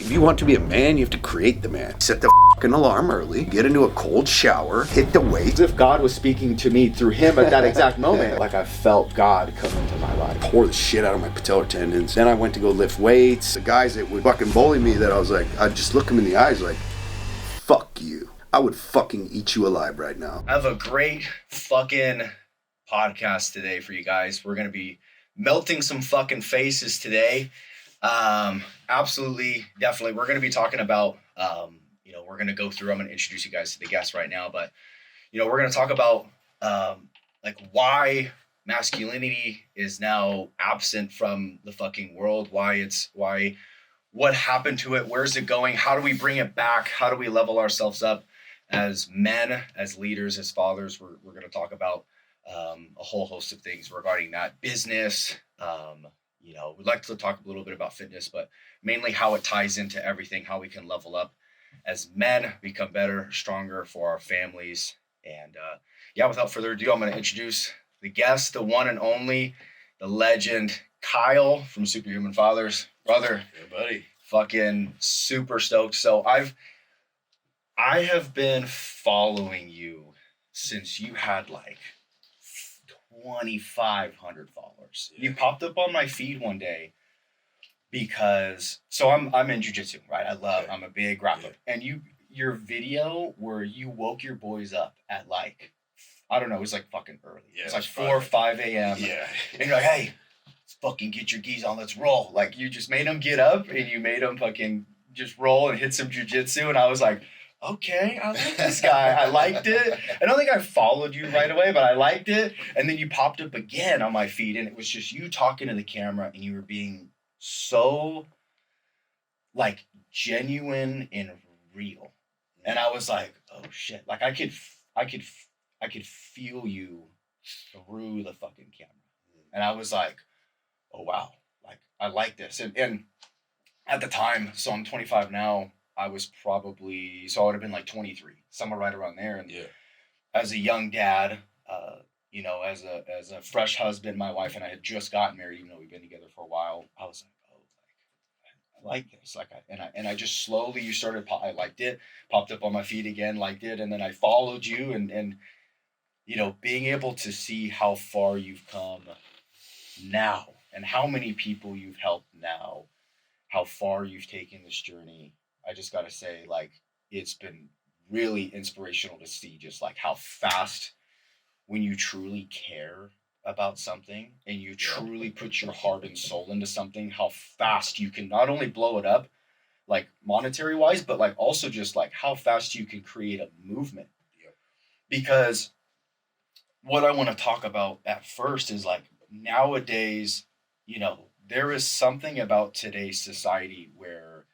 If you want to be a man, you have to create the man. Set the fucking alarm early, get into a cold shower, hit the weights. If God was speaking to me through him at that exact moment, like I felt God come into my life. Pour the shit out of my patellar tendons. Then I went to go lift weights. The guys that would fucking bully me, that I was like, I'd just look them in the eyes like, fuck you. I would fucking eat you alive right now. I have a great fucking podcast today for you guys. We're going to be melting some fucking faces today. Absolutely, definitely. We're going to be talking about, we're going to go through, I'm going to introduce you guys to the guests right now, but, we're going to talk about, why masculinity is now absent from the fucking world, what happened to it, where's it going, how do we bring it back, how do we level ourselves up as men, as leaders, as fathers. We're going to talk about a whole host of things regarding that. Business, we'd like to talk a little bit about fitness, but mainly how it ties into everything, how we can level up as men, become better, stronger for our families. And without further ado, I'm going to introduce the guest, the one and only, the legend, Kyle from Superhuman Fathers. Brother, hey buddy, fucking super stoked. So I have been following you since you had like 2,500 followers. Yeah. You popped up on my feed one day because I'm in jiu-jitsu, right? I'm a big grappler. Yeah. And your video where you woke your boys up at like, I don't know, it was like fucking early. Yeah, it's like 4 or 5 a.m. Yeah. And you're like, hey, let's fucking get your gis on, let's roll. Like you just made them get up and you made them fucking just roll and hit some jiu-jitsu. And I was like, okay, I like this guy. I liked it. I don't think I followed you right away, but I liked it. And then you popped up again on my feed and it was just you talking to the camera and you were being so like genuine and real. And I was like, oh shit. Like I could feel you through the fucking camera. And I was like, oh wow, like I like this. And at the time, so I'm 25 now, I was probably, so I would have been like 23, somewhere right around there. And as a young dad, as a fresh husband, my wife and I had just gotten married, even though we've been together for a while. I was like, oh, I like this. I just slowly, you started, I liked it, popped up on my feed again, liked it. And then I followed you and being able to see how far you've come now and how many people you've helped now, how far you've taken this journey. I just got to say, like, it's been really inspirational to see just like how fast when you truly care about something and you truly put your heart and soul into something, how fast you can not only blow it up, like monetary wise, but like also just like how fast you can create a movement. Yep. Because what I want to talk about at first is like nowadays, there is something about today's society where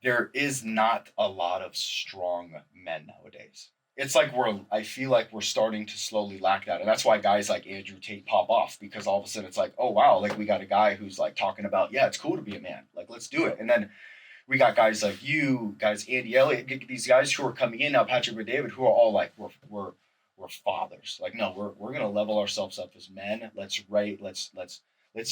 there is not a lot of strong men nowadays. It's like I feel like we're starting to slowly lack that. And that's why guys like Andrew Tate pop off, because all of a sudden it's like, oh wow, like we got a guy who's like talking about, yeah, it's cool to be a man. Like, let's do it. And then we got guys like you, guys, Andy Elliott, these guys who are coming in now, Patrick and David, who are all like, we're fathers. Like, no, we're going to level ourselves up as men. Let's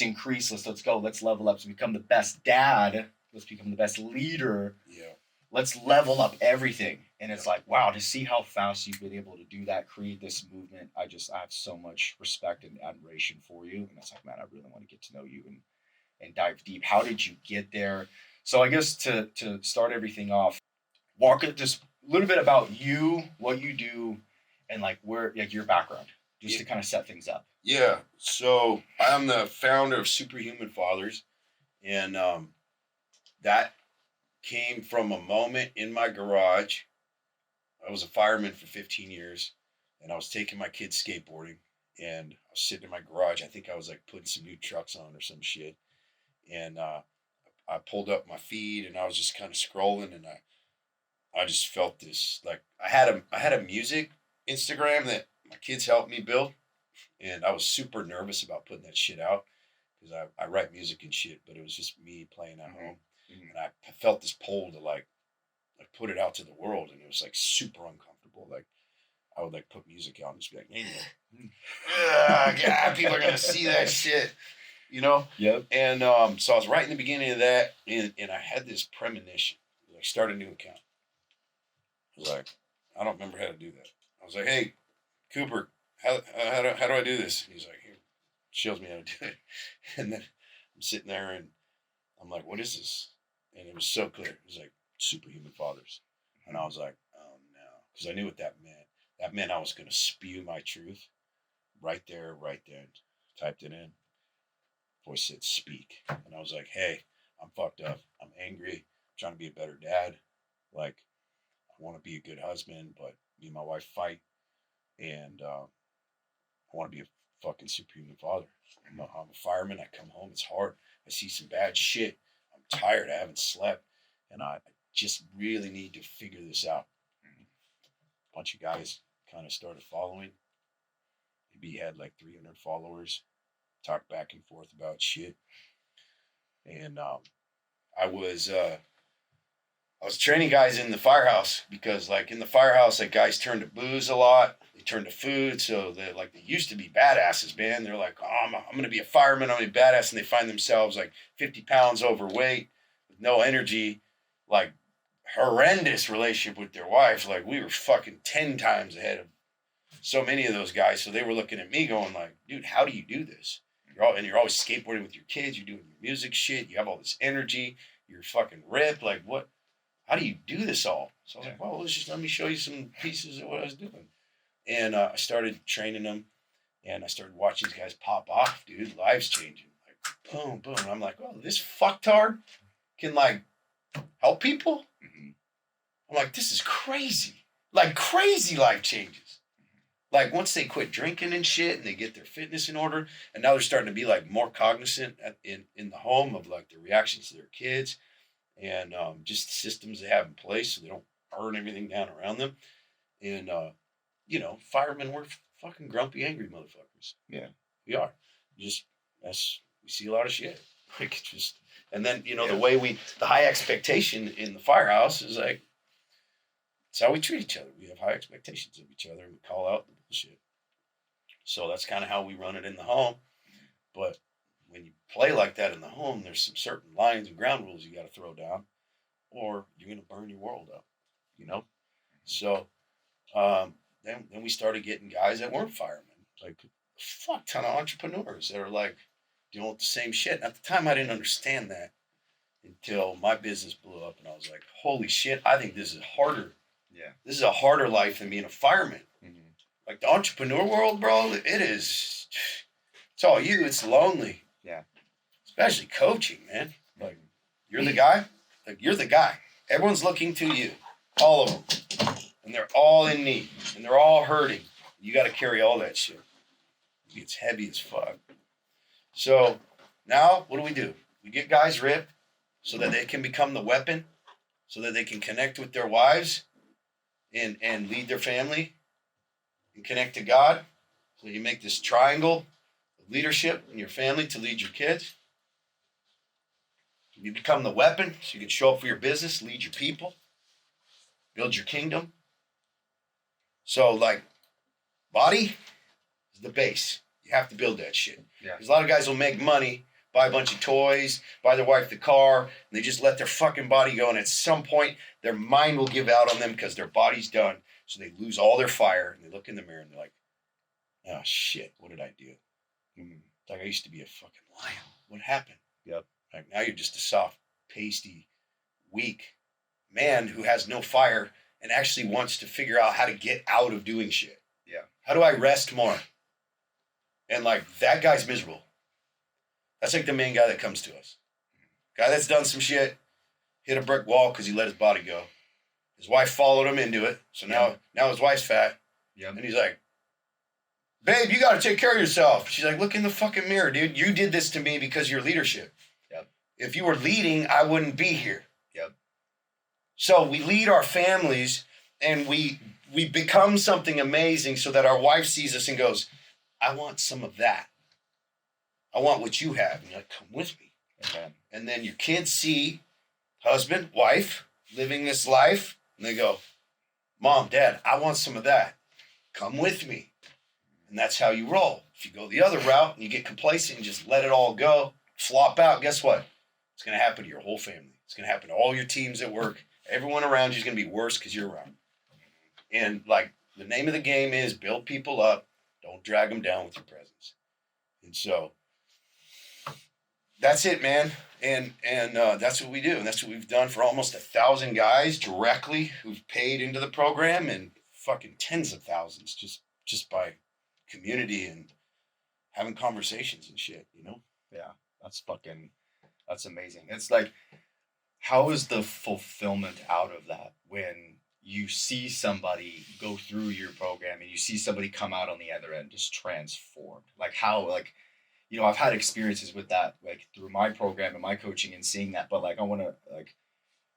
increase. Let's go. Let's level up to become the best dad. Let's become the best leader. Yeah. Let's level up everything. And it's like, wow, to see how fast you've been able to do that, create this movement. I have so much respect and admiration for you. And it's like, man, I really want to get to know you and dive deep. How did you get there? So I guess to start everything off, walk it just a little bit about you, what you do, and like where, like your background, just to kind of set things up. Yeah. So I'm the founder of Superhuman Fathers. And, that came from a moment in my garage. I was a fireman for 15 years and I was taking my kids skateboarding and I was sitting in my garage. I think I was like putting some new trucks on or some shit. And I pulled up my feed and I was just kind of scrolling and I just felt this, like I had a music Instagram that my kids helped me build. And I was super nervous about putting that shit out because I write music and shit, but it was just me playing at home. And I felt this pull to like put it out to the world, and it was like super uncomfortable. Like I would like put music out and just be like, hey, God, people are gonna see that shit. you know? Yep. And so I was right in the beginning of that, and I had this premonition. Like, start a new account. I was like, I don't remember how to do that. I was like, hey, Cooper, how do I do this? And he's like, here, shows me how to do it. And then I'm sitting there and I'm like, what is this? And it was so clear. It was like Superhuman Fathers. And I was like, oh no. Because I knew what that meant. That meant I was going to spew my truth right there. Typed it in. Voice said, speak. And I was like, hey, I'm fucked up. I'm angry. I'm trying to be a better dad. Like, I want to be a good husband, but me and my wife fight. And I want to be a fucking superhuman father. I'm a fireman. I come home. It's hard. I see some bad shit. I'm tired. I haven't slept. And I just really need to figure this out. A bunch of guys kind of started following. Maybe he had like 300 followers. Talk back and forth about shit. And I was training guys in the firehouse because, like, in the firehouse, like, guys turn to booze a lot. They turn to food. So they used to be badasses, man. They're like, oh, I'm going to be a fireman. I'm going to be badass. And they find themselves like 50 pounds overweight with no energy, like horrendous relationship with their wife. Like, we were fucking 10 times ahead of so many of those guys. So they were looking at me going like, dude, how do you do this? You're always skateboarding with your kids. You're doing your music shit. You have all this energy. You're fucking ripped. Like, what? How do you do this all? So I was like, well, let me show you some pieces of what I was doing. And I started training them, and I started watching these guys pop off, dude. Lives changing. Like, boom, boom. And I'm like, oh, this fucktard can, like, help people? Mm-hmm. I'm like, this is crazy. Like, crazy life changes. Like, once they quit drinking and shit and they get their fitness in order, and now they're starting to be, like, more cognizant in the home of, like, their reactions to their kids and just the systems they have in place so they don't burn everything down around them. And, firemen, we're fucking grumpy, angry motherfuckers. Yeah. We are. We see a lot of shit. Like, just, and then, the way the high expectation in the firehouse is like, it's how we treat each other. We have high expectations of each other and we call out the bullshit. So that's kind of how we run it in the home. But when you play like that in the home, there's some certain lines and ground rules you got to throw down or you're going to burn your world up, So then we started getting guys that weren't firemen, like a fuck ton of entrepreneurs that are like dealing with the same shit. And at the time, I didn't understand that until my business blew up and I was like, holy shit, I think this is harder. Yeah. This is a harder life than being a fireman. Mm-hmm. Like the entrepreneur world, bro, it's all you. It's lonely. Yeah. Especially coaching, man. Like, you're the guy. Like, you're the guy. Everyone's looking to you. All of them. And they're all in need. And they're all hurting. You got to carry all that shit. It's heavy as fuck. So now, what do? We get guys ripped so that they can become the weapon, so that they can connect with their wives and lead their family and connect to God. So you make this triangle of leadership in your family to lead your kids. You become the weapon so you can show up for your business, lead your people, build your kingdom. So, like, body is the base. You have to build that shit. Yeah. Because a lot of guys will make money, buy a bunch of toys, buy their wife the car, and they just let their fucking body go. And at some point, their mind will give out on them because their body's done. So they lose all their fire, and they look in the mirror, and they're like, oh, shit, what did I do? Like, I used to be a fucking lion. What happened? Yep. Like, now you're just a soft, pasty, weak man who has no fire and actually wants to figure out how to get out of doing shit. Yeah. How do I rest more? And, like, that guy's miserable. That's like the main guy that comes to us. Guy that's done some shit, hit a brick wall because he let his body go. His wife followed him into it. So now his wife's fat. Yep. And he's like, babe, you got to take care of yourself. She's like, look in the fucking mirror, dude. You did this to me because of your leadership. Yep. If you were leading, I wouldn't be here. Yep. So we lead our families and we become something amazing so that our wife sees us and goes, I want some of that. I want what you have. And you're like, come with me. Okay. And then your kids see husband, wife, living this life. And they go, Mom, Dad, I want some of that. Come with me. And that's how you roll. If you go the other route and you get complacent and just let it all go, flop out, guess what? It's going to happen to your whole family. It's going to happen to all your teams at work. Everyone around you is going to be worse because you're around. And like the name of the game is build people up. Don't drag them down with your presence. And so that's it, man. And that's what we do. And that's what we've done for almost 1,000 guys directly who've paid into the program, and fucking tens of thousands just by community and having conversations and shit, you know? Yeah, that's amazing. It's like, how is the fulfillment out of that when you see somebody go through your program and you see somebody come out on the other end just transformed? Like how, like, you know, I've had experiences with that, like through my program and my coaching and seeing that, but like, I want to, like,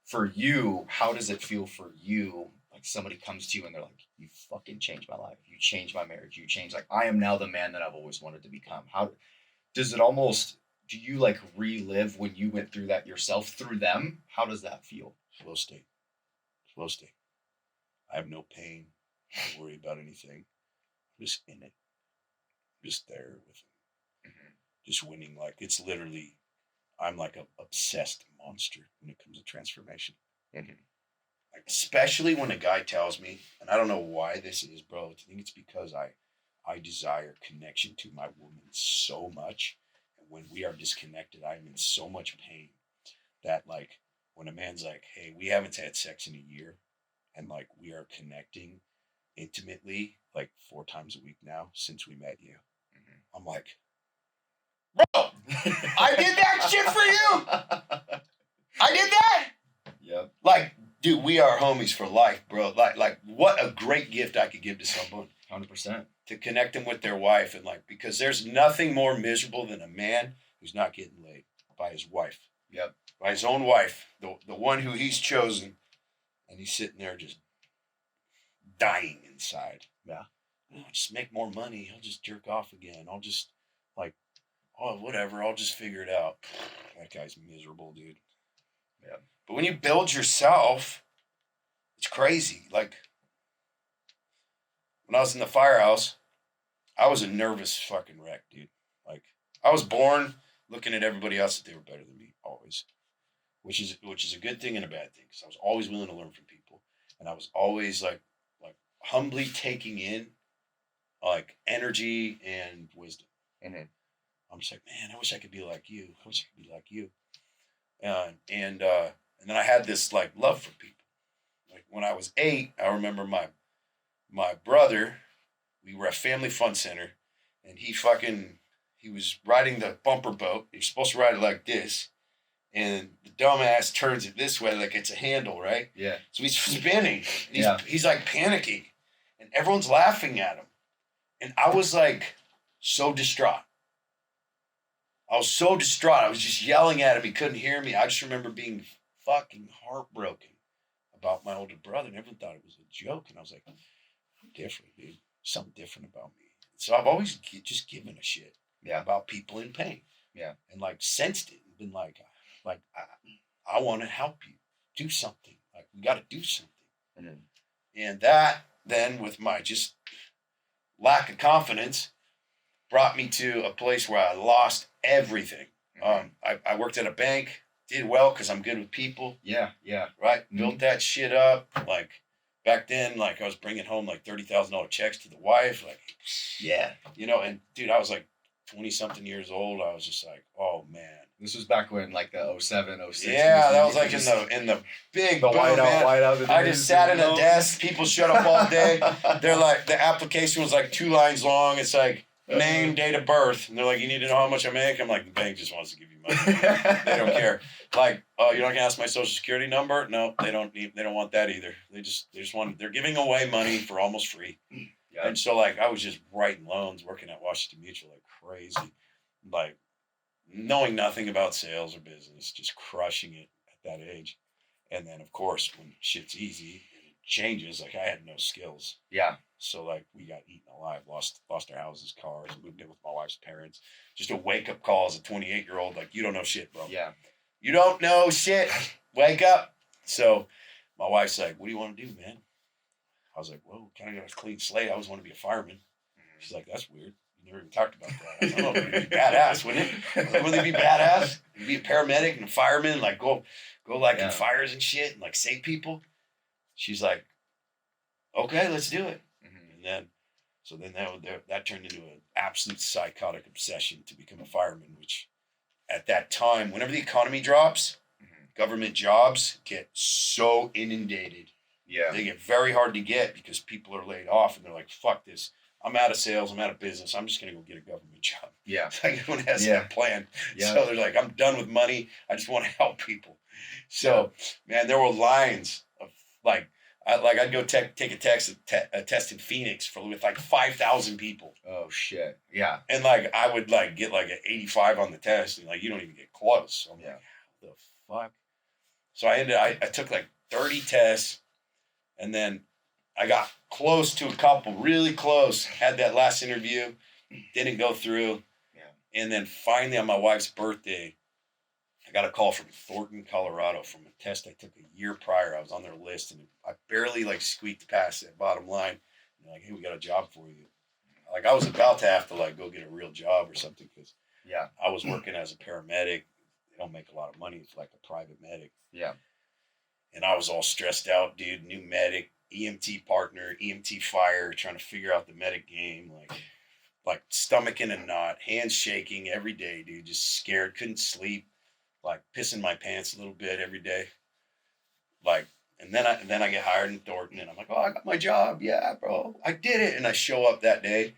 for you, how does it feel for you? Like somebody comes to you and they're like, you fucking changed my life. You changed my marriage. You changed, like, I am now the man that I've always wanted to become. How does it almost, do you like relive when you went through that yourself through them? How does that feel? Flow state. Flow state. I have no pain. I don't worry about anything. I'm just in it. I'm just there with them. Just winning. Like, it's literally, I'm like a obsessed monster when it comes to transformation. Like, especially when a guy tells me, and I don't know why this is, bro. I think it's because I desire connection to my woman so much. And when we are disconnected, I'm in so much pain that, like, when a man's like, hey, we haven't had sex in a year, and like we are connecting intimately like 4 times a week now since we met you. I'm like, bro, I did that shit for you. I did that. Yep. Like, dude, we are homies for life, bro. Like what a great gift I could give to someone. 100%. To connect them with their wife, and like, because there's nothing more miserable than a man who's not getting laid by his wife. Yep. By his own wife, the one who he's chosen, and he's sitting there just dying inside. Yeah. I'll just make more money. I'll just jerk off again. I'll just, like, oh, whatever. I'll just figure it out. That guy's miserable, dude. Yeah. But when you build yourself, it's crazy. Like, when I was in the firehouse, I was a nervous fucking wreck, dude. Like, I was born looking at everybody else that they were better than me, always. Which is a good thing and a bad thing, because I was always willing to learn from people. And I was always like humbly taking in like energy and wisdom. I'm just like, man, I wish I could be like you. I wish I could be like you. And then I had this like love for people. Like when I was 8, I remember my brother, we were at Family Fun Center, and he was riding the bumper boat. You're supposed to ride it like this. And the dumbass turns it this way like it's a handle, right? Yeah. So he's spinning. He's like panicking. And everyone's laughing at him. And I was like so distraught. I was just yelling at him. He couldn't hear me. I just remember being fucking heartbroken about my older brother. And everyone thought it was a joke. And I was like, I'm different, dude. Something different about me. So I've always just given a shit about people in pain. Yeah. And like sensed it and been like I want to help you do something. Like, we got to do something. And that then, with my just lack of confidence, brought me to a place where I lost everything. I worked at a bank, did well because I'm good with people. Yeah. Right? Built that shit up. Like, back then, like, I was bringing home like $30,000 checks to the wife. Like, Yeah. you know, and dude, I was like 20-something years old. I was just like, oh, man. This was back when like the 07, 06. Yeah, that was like in the big the boom, whiteout. I just sat at a desk. People shut up all day. They're like, the application was like 2 lines long. It's like name, date of birth, and they're like, you need to know how much I make. I'm like, the bank just wants to give you money. They don't care. Like, oh, you're not gonna ask my social security number? No, they don't want that either. They just want. They're giving away money for almost free. Yeah. And so like, I was just writing loans, working at Washington Mutual like crazy, like, knowing nothing about sales or business, just crushing it at that age. And then, of course, when shit's easy and it changes, like, I had no skills. Yeah. So, like, we got eaten alive, lost our houses, cars, moved in with my wife's parents. Just a wake-up call as a 28-year-old, like, you don't know shit, bro. Yeah. You don't know shit. Wake up. So my wife's like, what do you want to do, man? I was like, well, kind of got a clean slate. I always want to be a fireman. She's like, that's weird. You never even talked about that. I said, oh, it'd be badass, wouldn't it? Wouldn't it be badass? You'd be a paramedic and a fireman, like go like in fires and shit and like save people. She's like, okay, let's do it. And then, so then that turned into an absolute psychotic obsession to become a fireman, which at that time, whenever the economy drops, government jobs get so inundated. Yeah. They get very hard to get because people are laid off and they're like, fuck this. I'm out of sales. I'm out of business. I'm just going to go get a government job. Yeah. Like everyone has that plan. Yeah. So they're like, I'm done with money. I just want to help people. So, man, there were lines of like, I'd go take a test in Phoenix with like 5,000 people. Oh, shit. Yeah. And like, I would like get like an 85 on the test and like, you don't even get close. So I'm like, how the fuck? So I took like 30 tests and then I got close to a couple, really close, had that last interview, didn't go through. Yeah. And then finally on my wife's birthday, I got a call from Thornton, Colorado from a test I took a year prior. I was on their list and I barely like squeaked past that bottom line. And they're like, hey, we got a job for you. Like I was about to have to like go get a real job or something because I was working as a paramedic. They don't make a lot of money. It's like a private medic. Yeah. And I was all stressed out, dude. New medic, EMT partner, EMT fire, trying to figure out the medic game. Like stomach in a knot, hands shaking every day, dude. Just scared, couldn't sleep. Like pissing my pants a little bit every day. Like, and then I get hired in Thornton and I'm like, oh, I got my job. Yeah, bro. I did it. And I show up that day.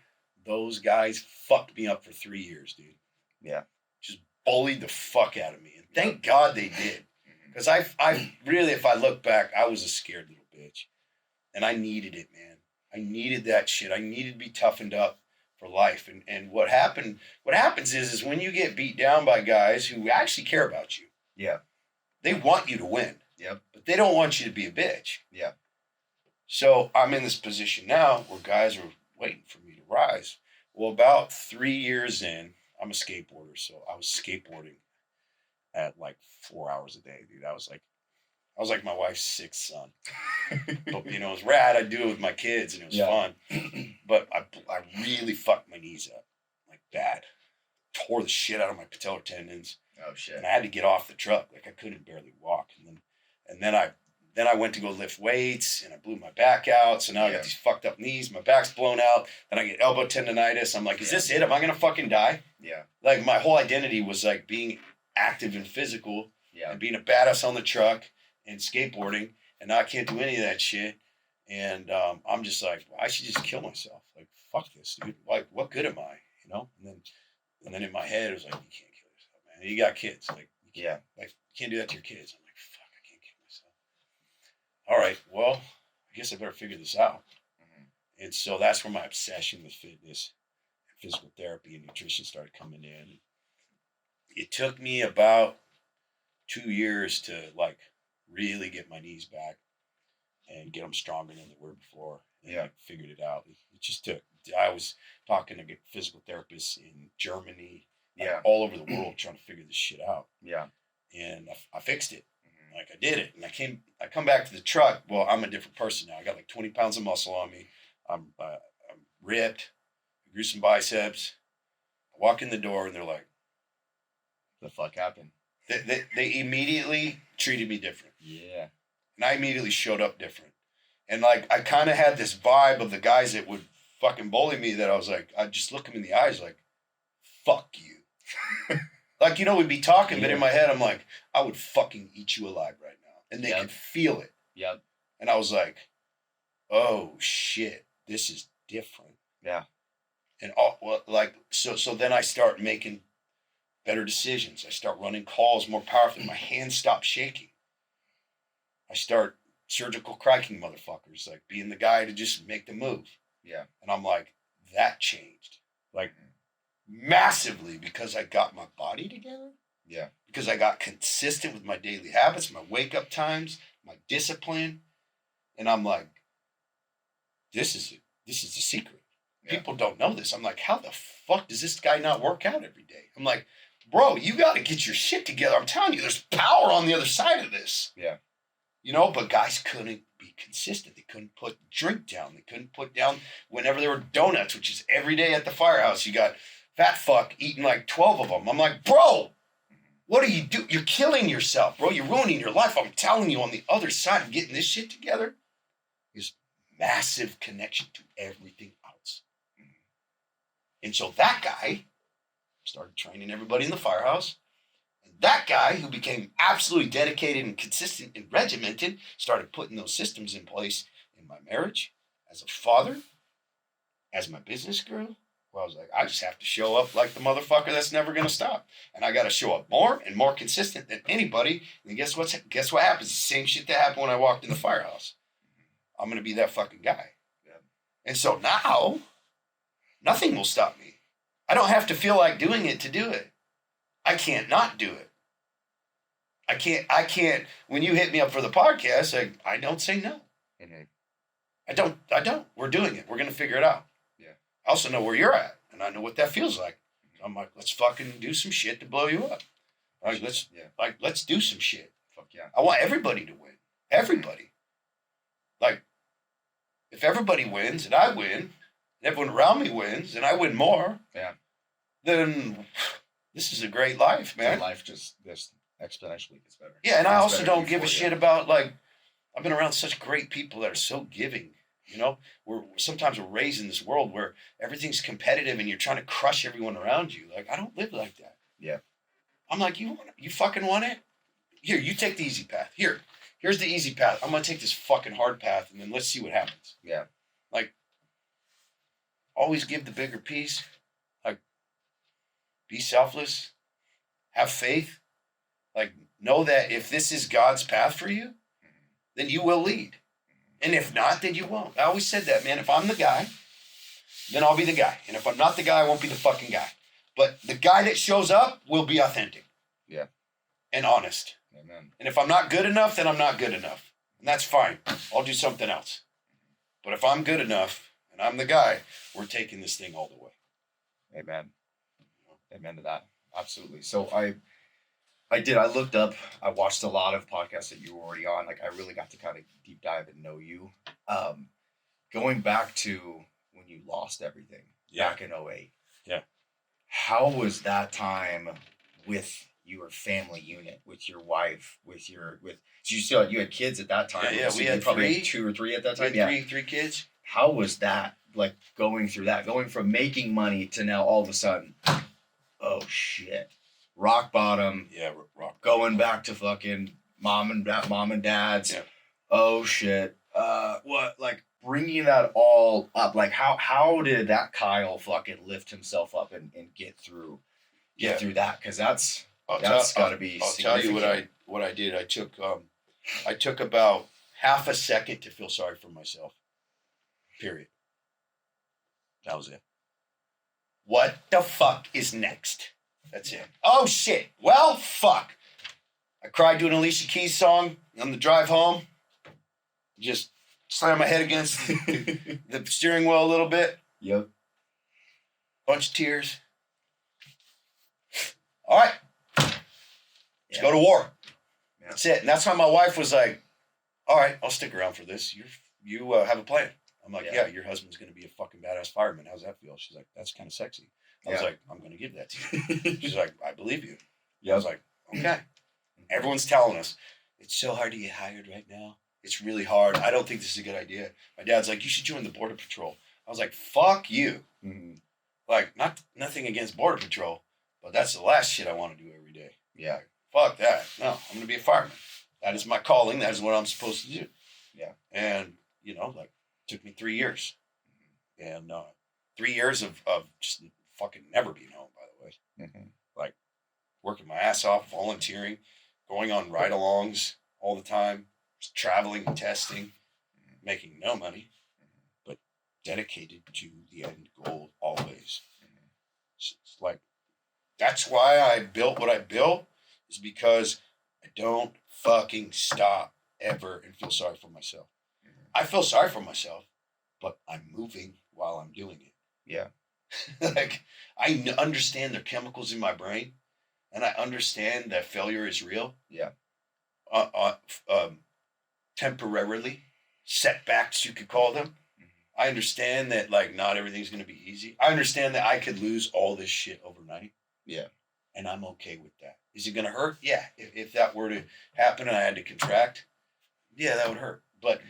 Those guys fucked me up for 3 years, dude. Yeah. Just bullied the fuck out of me. And thank God they did. Because I really, if I look back, I was a scared little bitch. And I needed it, man. I needed that shit. I needed to be toughened up for life. And what happens is when you get beat down by guys who actually care about you. Yeah. They want you to win. Yep. But they don't want you to be a bitch. Yeah. So I'm in this position now where guys are waiting for me to rise. Well, about 3 years in, I'm a skateboarder. So I was skateboarding at like 4 hours a day, dude. I was like my wife's sixth son. But, you know, it was rad. I'd do it with my kids and it was fun. But I really fucked my knees up, like bad. Tore the shit out of my patellar tendons. Oh, shit. And I had to get off the truck. Like I couldn't barely walk. And then I went to go lift weights and I blew my back out. So now I got these fucked up knees. My back's blown out. Then I get elbow tendonitis. I'm like, is this it? Am I going to fucking die? Yeah. Like my whole identity was like being active and physical and being a badass on the truck and skateboarding, and now I can't do any of that shit. And I'm just like, well, I should just kill myself. Like, fuck this, dude. Like, what good am I? You know? And then in my head, it was like, you can't kill yourself, man. You got kids. Like, you can't do that to your kids. I'm like, fuck, I can't kill myself. All right, well, I guess I better figure this out. And so that's where my obsession with fitness, physical therapy, and nutrition started coming in. It took me about 2 years to like really get my knees back and get them stronger than they were before. And I figured it out. It just took. I was talking to physical therapists in Germany, all over the world, trying to figure this shit out. Yeah, and I fixed it. Like I did it, and I come back to the truck. Well, I'm a different person now. I got like 20 pounds of muscle on me. I'm ripped. I grew some biceps. I walk in the door, and they're like, "The fuck happened?" They immediately treated me different. Yeah. And I immediately showed up different. And like, I kind of had this vibe of the guys that would fucking bully me that I was like, I'd just look them in the eyes like, fuck you. Like, you know, we'd be talking, but in my head, I'm like, I would fucking eat you alive right now. And they could feel it. Yep. And I was like, oh shit, this is different. Yeah. And so then I start making better decisions. I start running calls more powerfully. My hands stop shaking. I start surgical cracking motherfuckers, like being the guy to just make the move. Yeah. And I'm like, that changed. Like massively because I got my body together. Yeah. Because I got consistent with my daily habits, my wake up times, my discipline. And I'm like, this is the secret. Yeah. People don't know this. I'm like, how the fuck does this guy not work out every day? I'm like, bro, you got to get your shit together. I'm telling you, there's power on the other side of this. Yeah. You know, but guys couldn't be consistent. They couldn't put drink down. They couldn't put down whenever there were donuts, which is every day at the firehouse. You got fat fuck eating like 12 of them. I'm like, bro, what are you doing? You're killing yourself, bro. You're ruining your life. I'm telling you, on the other side of getting this shit together is massive connection to everything else. And so that guy started training everybody in the firehouse. And that guy, who became absolutely dedicated and consistent and regimented, started putting those systems in place in my marriage, as a father, as my business grew. Well, I was like, I just have to show up like the motherfucker that's never going to stop. And I got to show up more and more consistent than anybody. And guess what happens? The same shit that happened when I walked in the firehouse. I'm going to be that fucking guy. Yeah. And so now, nothing will stop me. I don't have to feel like doing it to do it. I can't not do it. I can't, when you hit me up for the podcast, I don't say no. Mm-hmm. I don't. We're doing it. We're going to figure it out. I also know where you're at, and I know what that feels like. I'm like, let's fucking do some shit to blow you up. Like, let's do some shit. Fuck yeah. I want everybody to win. Everybody. Like, if everybody wins and I win, and everyone around me wins and I win more, then this is a great life, man. Life just exponentially gets better. Yeah, and I also don't give a shit about, like, I've been around such great people that are so giving. You know, sometimes we're raised in this world where everything's competitive and you're trying to crush everyone around you. Like, I don't live like that. Yeah. I'm like, you fucking want it? Here, you take the easy path. Here's the easy path. I'm going to take this fucking hard path, and then let's see what happens. Yeah. Like, always give the bigger piece. Like, be selfless. Have faith. Like, know that if this is God's path for you, then you will lead. And if not, then you won't. I always said that, man. If I'm the guy, then I'll be the guy. And if I'm not the guy, I won't be the fucking guy. But the guy that shows up will be authentic. Yeah. And honest. Amen. And if I'm not good enough, then I'm not good enough. And that's fine. I'll do something else. But if I'm good enough and I'm the guy, we're taking this thing all the way. Amen. Amen to that. Absolutely. So I looked up, I watched a lot of podcasts that you were already on. Like, I really got to kind of deep dive and know you. Going back to when you lost everything back in 2008. Yeah. How was that time with your family unit, with your wife, so you had kids at that time? Yeah, so we had probably three. 2 or 3 at that time. Three kids. How was that, like, going through that, going from making money to now all of a sudden, oh shit, rock bottom. Yeah, rock. Going back to fucking mom and dad's. Yeah. Oh shit. What, like, bringing that all up? Like, how did that Kyle fucking lift himself up and get through that? Because that's got to be. I'll tell you what I did. I took about half a second to feel sorry for myself. Period. That was it. What the fuck is next? That's it. Oh shit. Well, fuck. I cried to an Alicia Keys song on the drive home. Just slammed my head against the steering wheel a little bit. Yep. Bunch of tears. All right. Let's go to war. Yeah. That's it. And that's how my wife was like, all right, I'll stick around for this. You have a plan. I'm like, yeah, your husband's going to be a fucking badass fireman. How's that feel? She's like, that's kind of sexy. I was like, I'm going to give that to you. She's like, I believe you. Yeah. I was like, okay. Everyone's telling us, it's so hard to get hired right now. It's really hard. I don't think this is a good idea. My dad's like, you should join the Border Patrol. I was like, fuck you. Mm-hmm. Like, nothing against Border Patrol, but that's the last shit I want to do every day. Yeah. Like, fuck that. No, I'm going to be a fireman. That is my calling. That is what I'm supposed to do. Yeah. And, like, it took me 3 years. And 3 years of just fucking never being home, by the way. Mm-hmm. Like, working my ass off, volunteering, going on ride-alongs all the time, traveling and testing, making no money, but dedicated to the end goal always. So it's like, that's why I built what I built, is because I don't fucking stop ever and feel sorry for myself. I feel sorry for myself, but I'm moving while I'm doing it. Yeah. Like, I understand the chemicals in my brain, and I understand that failure is real. Yeah. Temporarily. setbacks, you could call them. I understand that like not everything's going to be easy. I understand that I could lose all this shit overnight. Yeah. And I'm okay with that. Is it going to hurt? Yeah. If that were to happen and I had to contract, yeah, that would hurt. But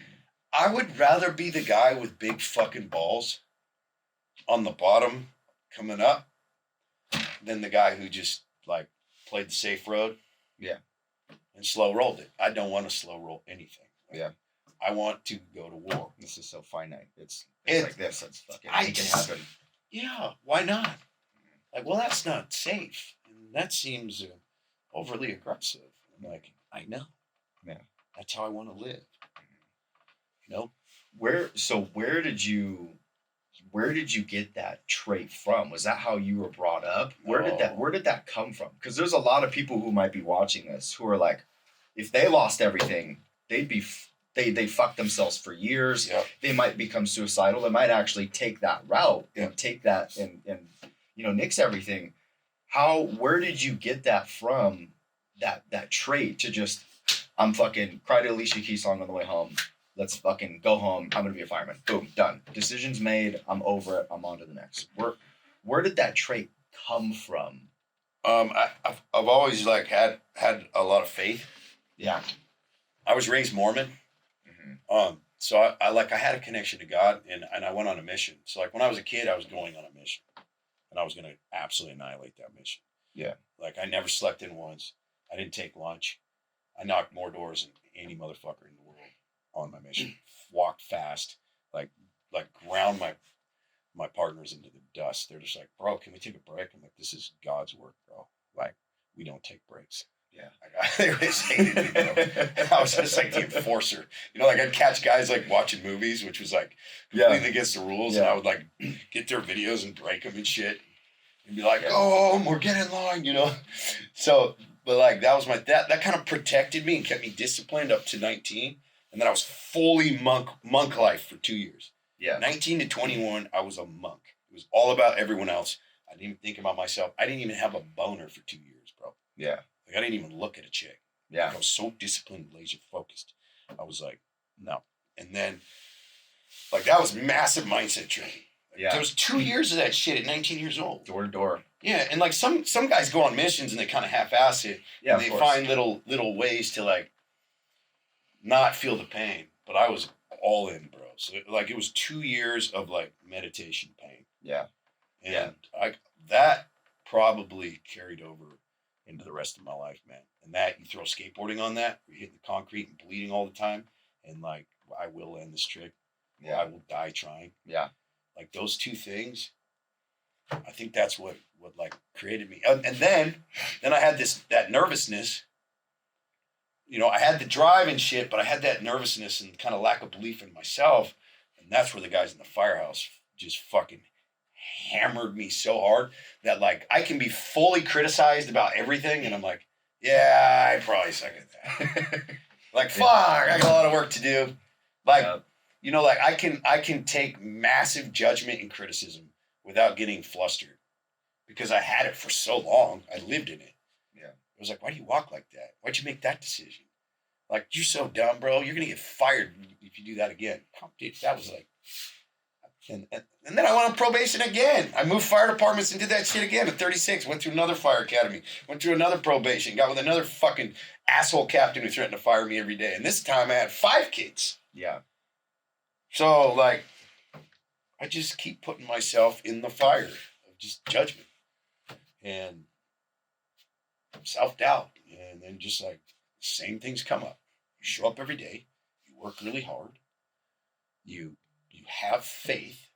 I would rather be the guy with big fucking balls on the bottom coming up than the guy who just like played the safe road. Yeah. And slow rolled it. I don't want to slow roll anything. Yeah. I want to go to war. This is so finite. It's It- like this. It's fucking. I It can just- happen. Yeah, why not? Like, well, that's not safe. And that seems overly aggressive. I'm like, I know. Yeah. That's how I want to live. You know? Where did you get that trait from? Was that how you were brought up? Where did that come from? Because there's a lot of people who might be watching this who are like, if they lost everything, they fucked themselves for years. Yeah. They might become suicidal. They might actually take that route and take that and nix everything. Where did you get that from? That trait to just, I'm fucking cry to Alicia Keys song on the way home. Let's fucking go home. I'm gonna be a fireman. Boom, done. Decisions made. I'm over it. I'm on to the next. Where did that trait come from? I've always like had a lot of faith. Yeah. I was raised Mormon. So I had a connection to God and I went on a mission. So like when I was a kid, I was going on a mission and I was going to absolutely annihilate that mission. Yeah. Like I never slept in once. I didn't take lunch. I knocked more doors than any motherfucker in the world on my mission. Walked fast, like ground my partners into the dust. They're just like, bro, can we take a break? I'm like, this is God's work, bro. Like we don't take breaks. Yeah. They always hated me, bro. I was just like the enforcer. You know, like I'd catch guys like watching movies, which was like completely against the rules. Yeah. And I would like get their videos and break them and shit. And be like, oh, we're getting in line, you know? So, but like that was that kind of protected me and kept me disciplined up to 19. And then I was fully monk life for 2 years. Yeah. 19 to 21, I was a monk. It was all about everyone else. I didn't even think about myself. I didn't even have a boner for 2 years, bro. Yeah. Like I didn't even look at a chick. Yeah. Like, I was so disciplined, laser focused. I was like, no. And then, like that was massive mindset training. Like, Yeah. There was 2 years of that shit at 19 years old. Door to door. Yeah, and like some guys go on missions and they kind of half-ass it. Yeah. And they find little ways to like not feel the pain. But I was all in, bro. So like it was 2 years of like meditation pain. Yeah. And that probably carried over into the rest of my life, man. And that you throw skateboarding on that, you're hitting the concrete and bleeding all the time, and like I will end this trick. Yeah. I will die trying. Yeah. Like those two things, I think that's what like created me. And then I had that nervousness. You know, I had the drive and shit, but I had that nervousness and kind of lack of belief in myself. And that's where the guys in the firehouse just fucking hammered me so hard that like I can be fully criticized about everything. And I'm like, yeah, I probably suck at that. Like, fuck, I got a lot of work to do. Like, you know, like I can take massive judgment and criticism without getting flustered because I had it for so long. I lived in it. Yeah. It was like, why do you walk like that? Why'd you make that decision? Like, you're so dumb, bro. You're going to get fired if you do that again. Dude, that was like, and then I went on probation again. I moved fire departments and did that shit again at 36. Went through another fire academy. Went through another probation. Got with another fucking asshole captain who threatened to fire me every day. And this time I had 5 kids. Yeah. So, like, I just keep putting myself in the fire of just judgment and self-doubt. And then just like, same things come up. You show up every day. You work really hard. You have faith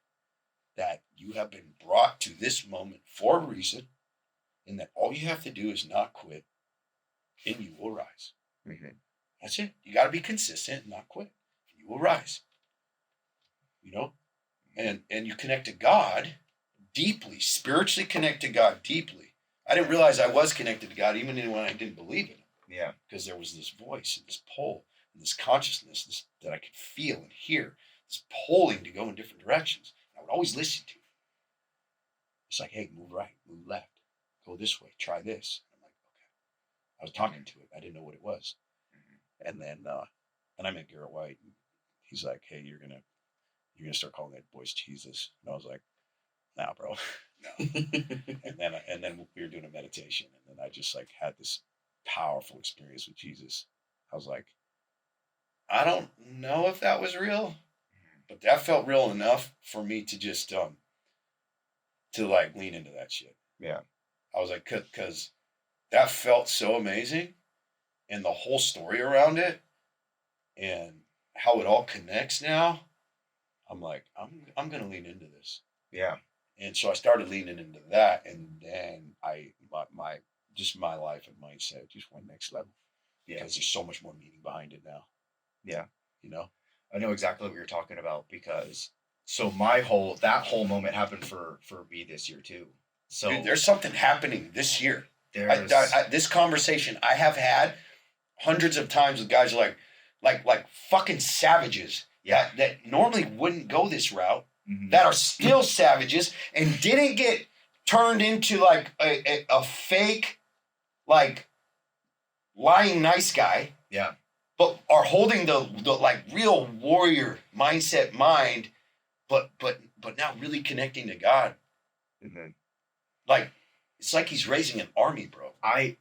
that you have been brought to this moment for a reason and that all you have to do is not quit and you will rise. Mm-hmm. That's it. You got to be consistent and not quit. You will rise. You know? And you connect to God deeply, spiritually connect to God deeply. I didn't realize I was connected to God even when I didn't believe in him. Yeah. Because there was this voice and this pull and this consciousness that I could feel and hear. This pulling to go in different directions. I would always listen to it. It's like, hey, move right, move left, go this way, try this. I'm like, okay. I was talking to it. I didn't know what it was. And then I met Garrett White. he's like, hey, you're gonna start calling that voice Jesus. And I was like, nah, bro, no. and then we were doing a meditation, and then I just like had this powerful experience with Jesus. I was like, I don't know if that was real, but that felt real enough for me to just to like lean into that shit. Yeah. I was like, because that felt so amazing, and the whole story around it, and how it all connects now. I'm like, I'm gonna lean into this. Yeah. And so I started leaning into that, and then my life and mindset just went next level. Yeah. Because there's so much more meaning behind it now. Yeah. You know? I know exactly what you're talking about, because so that whole moment happened for me this year too. So Dude, there's something happening this year. there's This conversation I have had hundreds of times with guys like fucking savages. Yeah. That normally wouldn't go this route, Mhm. that are still savages and didn't get turned into like a fake, like lying nice guy. Yeah. But are holding the like real warrior mindset mind, but now really connecting to God. Mhm. Like it's like he's raising an army, bro. I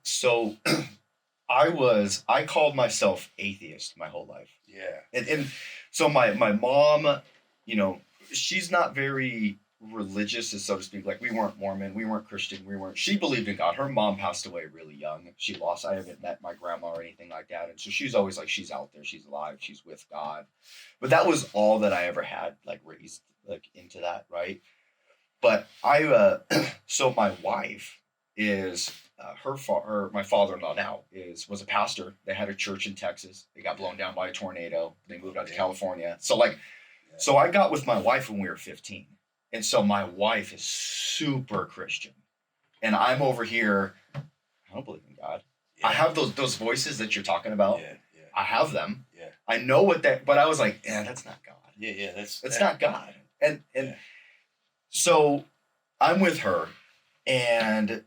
called myself atheist my whole life. Yeah. And so my mom, you know, she's not very religious, so to speak. Like, we weren't Mormon, we weren't Christian, she believed in God. Her mom passed away really young. I haven't met my grandma or anything like that. And so she's always like, she's out there, she's alive, she's with God. But that was all that I ever had, like, raised like into that, right? But so my wife is, my father-in-law now was a pastor. They had a church in Texas. They got blown down by a tornado. They moved out to California. So I got with my wife when we were 15. And so my wife is super Christian. And I'm over here, I don't believe in God. Yeah. I have those voices that you're talking about. Yeah. I have them. Yeah. I know what but I was like, that's not God. Yeah. It's not God. And so I'm with her, and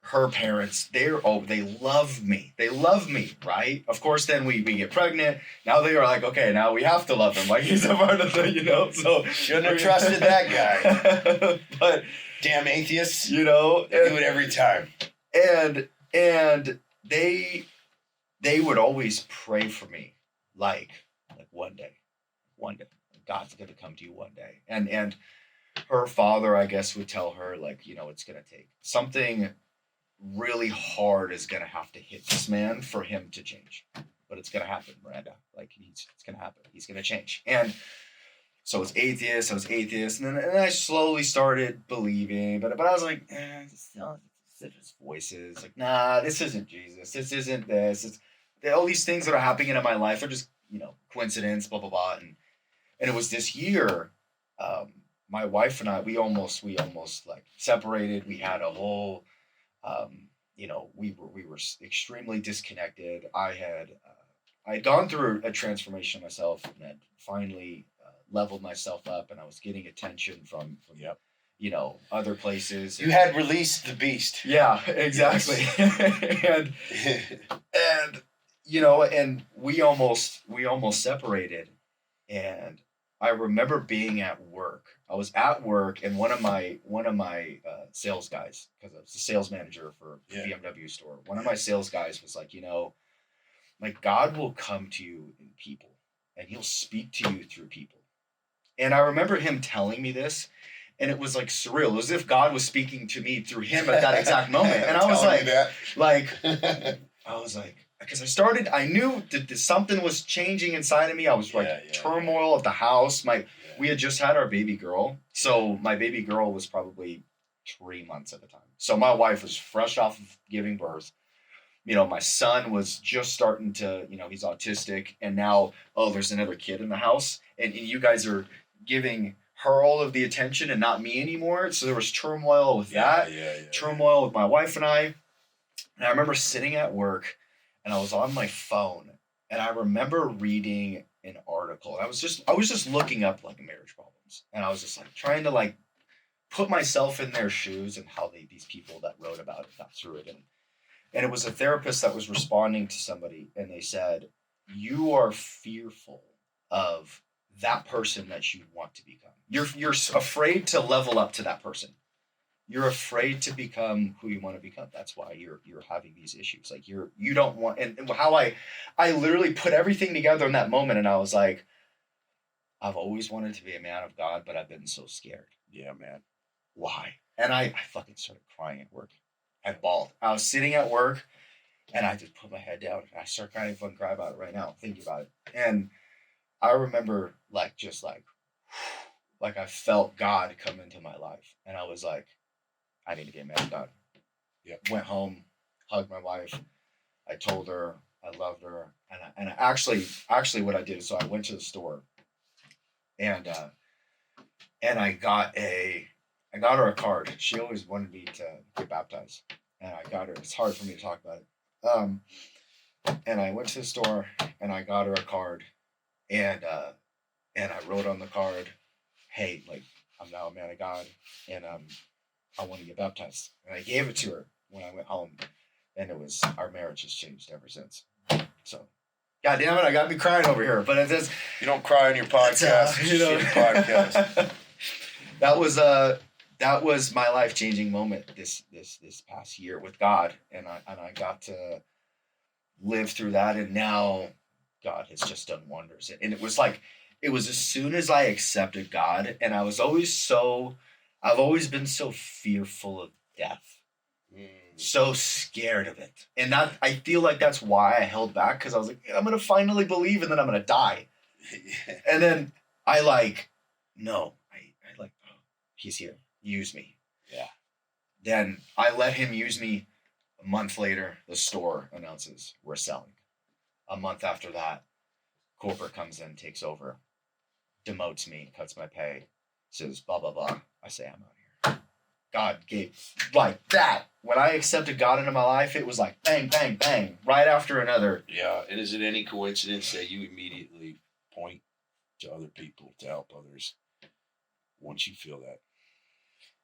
her parents, they love me. They love me, right? Of course, then we get pregnant. Now they are like, okay, now we have to love him. Like, he's a part of the, so. Shouldn't have trusted that guy. But, damn atheists. they do it every time. And they would always pray for me, like one day, God's going to come to you one day. And her father, I guess, would tell her, like, it's going to take something really hard is going to have to hit this man for him to change. But it's going to happen, Miranda. Like, it's going to happen. He's going to change. And so I was atheist, and then I slowly started believing, but I was like, it's just voices. Like, nah, this isn't Jesus. This isn't this. It's all these things that are happening in my life are just, coincidence, blah, blah, blah. And it was this year, my wife and I, we almost like separated. We had a whole, we were extremely disconnected. I had gone through a transformation myself, and had finally leveled myself up, and I was getting attention from Yep. Other places. You had released the beast. Yeah, exactly. Yes. and and we almost separated. And I remember being at work. I was at work, and one of my sales guys, because I was the sales manager for a BMW store. One of my sales guys was like, like, God will come to you in people, and he'll speak to you through people. And I remember him telling me this, and it was like surreal. It was as if God was speaking to me through him at that exact moment. And I was like, because I knew that something was changing inside of me. I was turmoil at the house. We had just had our baby girl. So my baby girl was probably 3 months at the time. So my wife was fresh off of giving birth. My son was just starting to, he's autistic. And now, there's another kid in the house. And you guys are giving her all of the attention and not me anymore. So there was turmoil with that. Turmoil with my wife and I. And I remember sitting at work, and I was on my phone, and I remember reading an article. I was just looking up like marriage problems, and I was just like trying to like put myself in their shoes and how these people that wrote about it got through it. And it was a therapist that was responding to somebody, and they said, "You are fearful of that person that you want to become. You're afraid to level up to that person. You're afraid to become who you want to become. That's why you're having these issues. Like you don't want, and how I literally put everything together in that moment, and I was like, I've always wanted to be a man of God, but I've been so scared. Yeah, man. Why? And I fucking started crying at work. I bawled. I was sitting at work, and I just put my head down, and I started crying. I fucking cry about it right now, thinking about it. And I remember like I felt God come into my life, and I was like, I need to be a man of God. Yeah. Went home, hugged my wife. I told her I loved her, and I actually what I did is, so I went to the store, and I got her a card. She always wanted me to get baptized, and I got her. It's hard for me to talk about it. And I went to the store, and I got her a card, and I wrote on the card, "Hey, like I'm now a man of God, and I want to get baptized." And I gave it to her when I went home, and our marriage has changed ever since. So, God damn it, I got me crying over here. But it's You don't cry on your podcast. you know, Podcast. that was my life changing moment this past year with God, and I got to live through that, and now God has just done wonders. And it was as soon as I accepted God, and I've always been so fearful of death. So scared of it. And that I feel like that's why I held back, because I was like, I'm gonna finally believe, and then I'm gonna die. And then I no, I oh, he's here. Use me. Yeah. Then I let him use me. A month later, the store announces we're selling. A month after that, corporate comes in, takes over, demotes me, cuts my pay, says blah blah blah. I say I'm out of here. God gave like that. When I accepted God into my life, it was like bang, bang, bang, right after another. Yeah, and is it any coincidence that you immediately point to other people to help others once you feel that?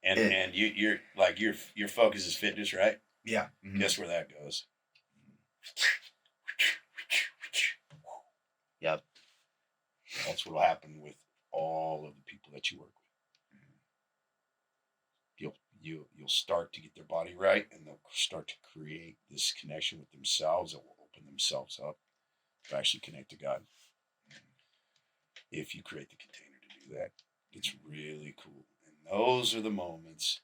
And you're like your focus is fitness, right? Yeah. Mm-hmm. Guess where that goes? Yep. That's what'll happen with all of the people that you work with. You'll start to get their body right, and they'll start to create this connection with themselves that will open themselves up to actually connect to God. If you create the container to do that, it's really cool. And those are the moments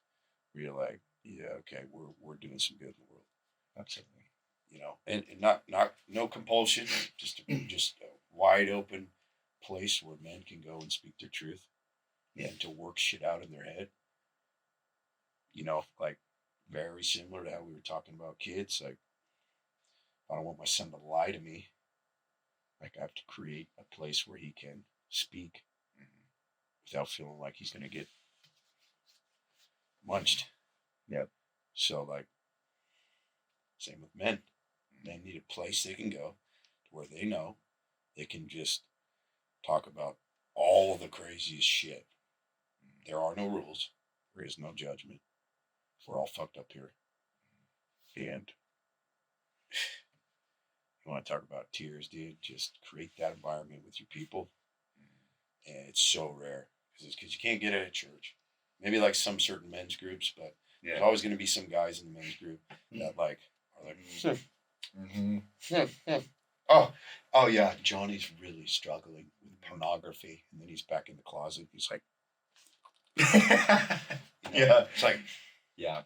where you're like, yeah, okay, we're doing some good in the world. Absolutely. You know, and not no compulsion, just a wide open place where men can go and speak their truth, and to work shit out in their head. You know, like very similar to how we were talking about kids. Like, I don't want my son to lie to me. Like, I have to create a place where he can speak without feeling like he's going to get munched. Yep. So, like, same with men. Men need a place they can go to where they know they can just talk about all the craziest shit. There are no rules. There is no judgment. We're all fucked up here. And you want to talk about tears, dude? Just create that environment with your people. And it's so rare. Because you can't get it at church. Maybe like some certain men's groups, but there's always going to be some guys in the men's group that are like, oh yeah, Johnny's really struggling with pornography. And then he's back in the closet. He's like, yeah. It's like, yeah.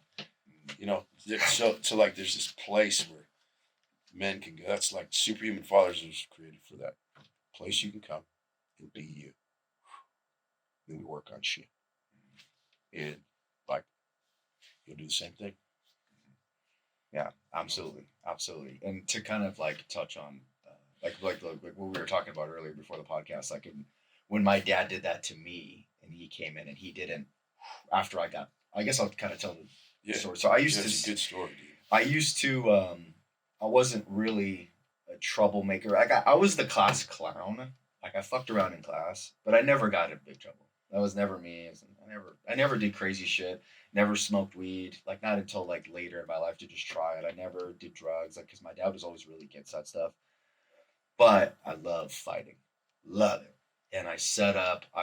You know, so like there's this place where men can go. That's like Superhuman Fathers was created for that place you can come and be you. Then we work on shit. And like, you'll do the same thing. Yeah, absolutely. Absolutely. And to kind of like touch on like what we were talking about earlier before the podcast, like when my dad did that to me and he came in and he didn't, after I guess I'll kind of tell the story. So That's a good story, dude. I wasn't really a troublemaker. Like I was the class clown. Like I fucked around in class, but I never got in big trouble. That was never me. I never did crazy shit. Never smoked weed. Like not until like later in my life to just try it. I never did drugs. Like because my dad was always really against that stuff. But I love fighting. Love it. and I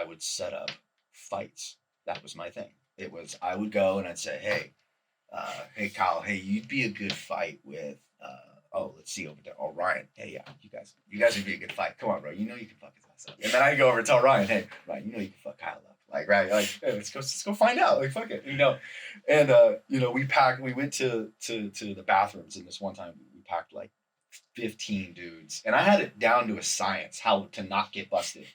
would set up fights. That was my thing. It was, I would go and I'd say, hey Kyle, hey, you'd be a good fight with, let's see over there. Oh, Ryan. Hey, yeah, you guys would be a good fight. Come on, bro. You know you can fuck his ass up. And then I go over and tell Ryan, hey, Ryan, you know you can fuck Kyle up. Like, right, like, hey, let's go find out. Like, fuck it, you know. And we went to the bathrooms, and this one time we packed like 15 dudes, and I had it down to a science how to not get busted.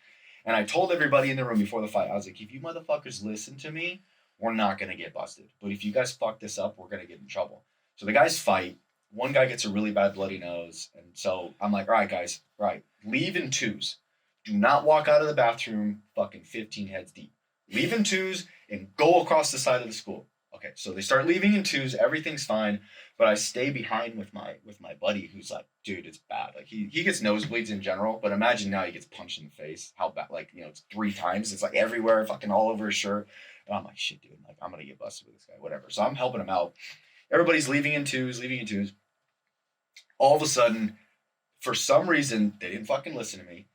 And I told everybody in the room before the fight, I was like, if you motherfuckers listen to me, we're not gonna get busted. But if you guys fuck this up, we're gonna get in trouble. So the guys fight. One guy gets a really bad bloody nose, and so I'm like, all right, guys, right, leave in twos. Do not walk out of the bathroom fucking 15 heads deep. Leave in twos and go across the side of the school. Okay, so they start leaving in twos. Everything's fine, but I stay behind with my buddy, who's like, dude, it's bad. Like he gets nosebleeds in general, but imagine now he gets punched in the face. How bad? Like, you know, it's 3 times. It's like everywhere, fucking all over his shirt. And I'm like, shit, dude. Like, I'm gonna get busted with this guy. Whatever. So I'm helping him out. Everybody's leaving in twos. All of a sudden, for some reason, they didn't fucking listen to me.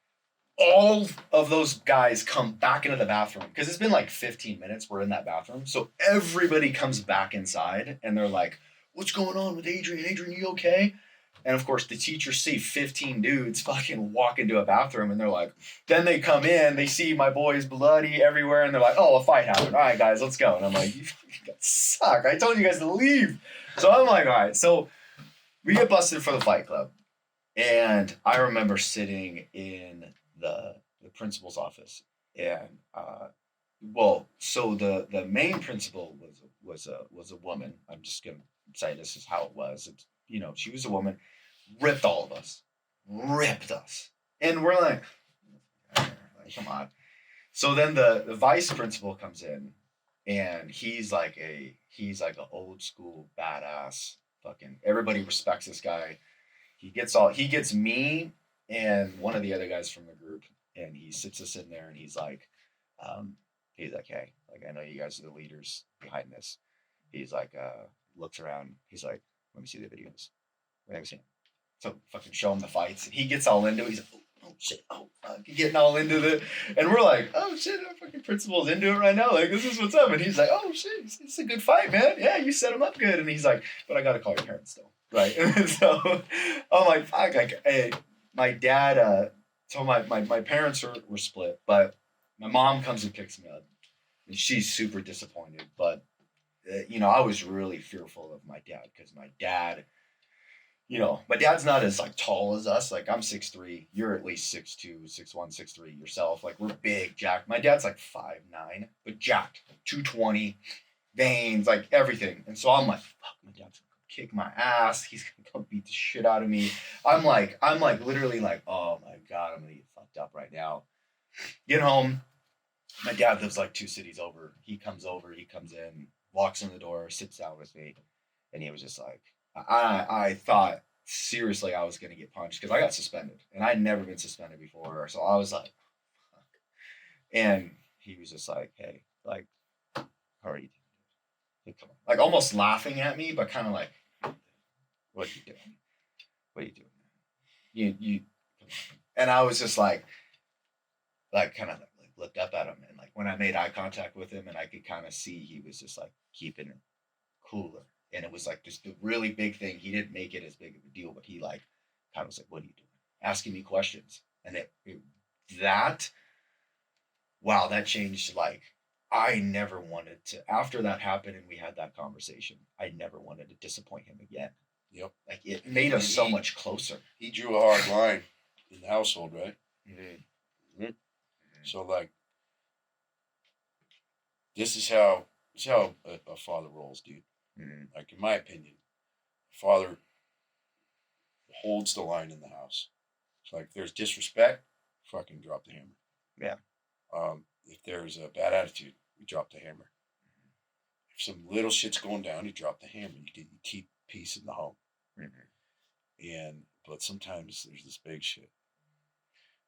All of those guys come back into the bathroom because it's been like 15 minutes we're in that bathroom. So everybody comes back inside and they're like, what's going on with Adrian? Adrian, you okay? And of course, the teachers see 15 dudes fucking walk into a bathroom and they're like, then they come in, they see my boys bloody everywhere and they're like, oh, a fight happened. All right, guys, let's go. And I'm like, you fucking suck. I told you guys to leave. So I'm like, all right. So we get busted for the fight club. And I remember sitting in the principal's office, and so the main principal was a woman. I'm just gonna say this is how it was. It's, you know, she was a woman, ripped all of us, and we're like come on. So then the vice principal comes in, and he's like an old school badass. Fucking everybody respects this guy. He gets me and one of the other guys from the group, and he sits us in there, and he's like, hey, like, I know you guys are the leaders behind this. He's like, looks around, he's like, let me see the videos. Let me see. So fucking show him the fights. And he gets all into it. He's like, oh shit, oh fuck, getting all into it. And we're like, oh shit, our fucking principal's into it right now. Like, this is what's up. And he's like, oh shit, it's a good fight, man. Yeah, you set him up good. And he's like, but I gotta call your parents still. Right. And so I'm like, fuck, like, hey, my dad, so my parents were split, but my mom comes and picks me up, and she's super disappointed. But, I was really fearful of my dad because my dad, my dad's not as like tall as us. Like, I'm 6'3", you're at least 6'2", 6'1", 6'3" yourself. Like, we're big, jacked. My dad's like 5'9", but jacked, 220, veins, like everything. And so I'm like, fuck, my dad's kick my ass. He's gonna come beat the shit out of me. I'm like literally like, oh my God, I'm gonna get fucked up right now. Get home. My dad lives like 2 cities over. He comes in, walks in the door, sits down with me, and he was just like, I thought seriously I was gonna get punched because I got suspended, and I'd never been suspended before. So I was like, fuck. And he was just like, hey, like, how are you doing? Like almost laughing at me, but kind of like, what are you doing? What are you doing? You, and I was just like kind of like looked up at him, and like when I made eye contact with him, and I could kind of see he was just like keeping it cooler, and it was like just the really big thing. He didn't make it as big of a deal, but he like kind of was like, "What are you doing?" Asking me questions, and that changed. Like, I never wanted to. After that happened, and we had that conversation, I never wanted to disappoint him again. Yep. Like, it made us so much closer. He drew a hard line in the household, right? Mm-hmm. Mm-hmm. So, like, this is how a father rolls, dude. Mm-hmm. Like, in my opinion, father holds the line in the house. It's like, if there's disrespect, fucking drop the hammer. Yeah. If there's a bad attitude, we drop the hammer. If some little shit's going down, you drop the hammer. You keep peace in the home. Mm-hmm. But sometimes there's this big shit.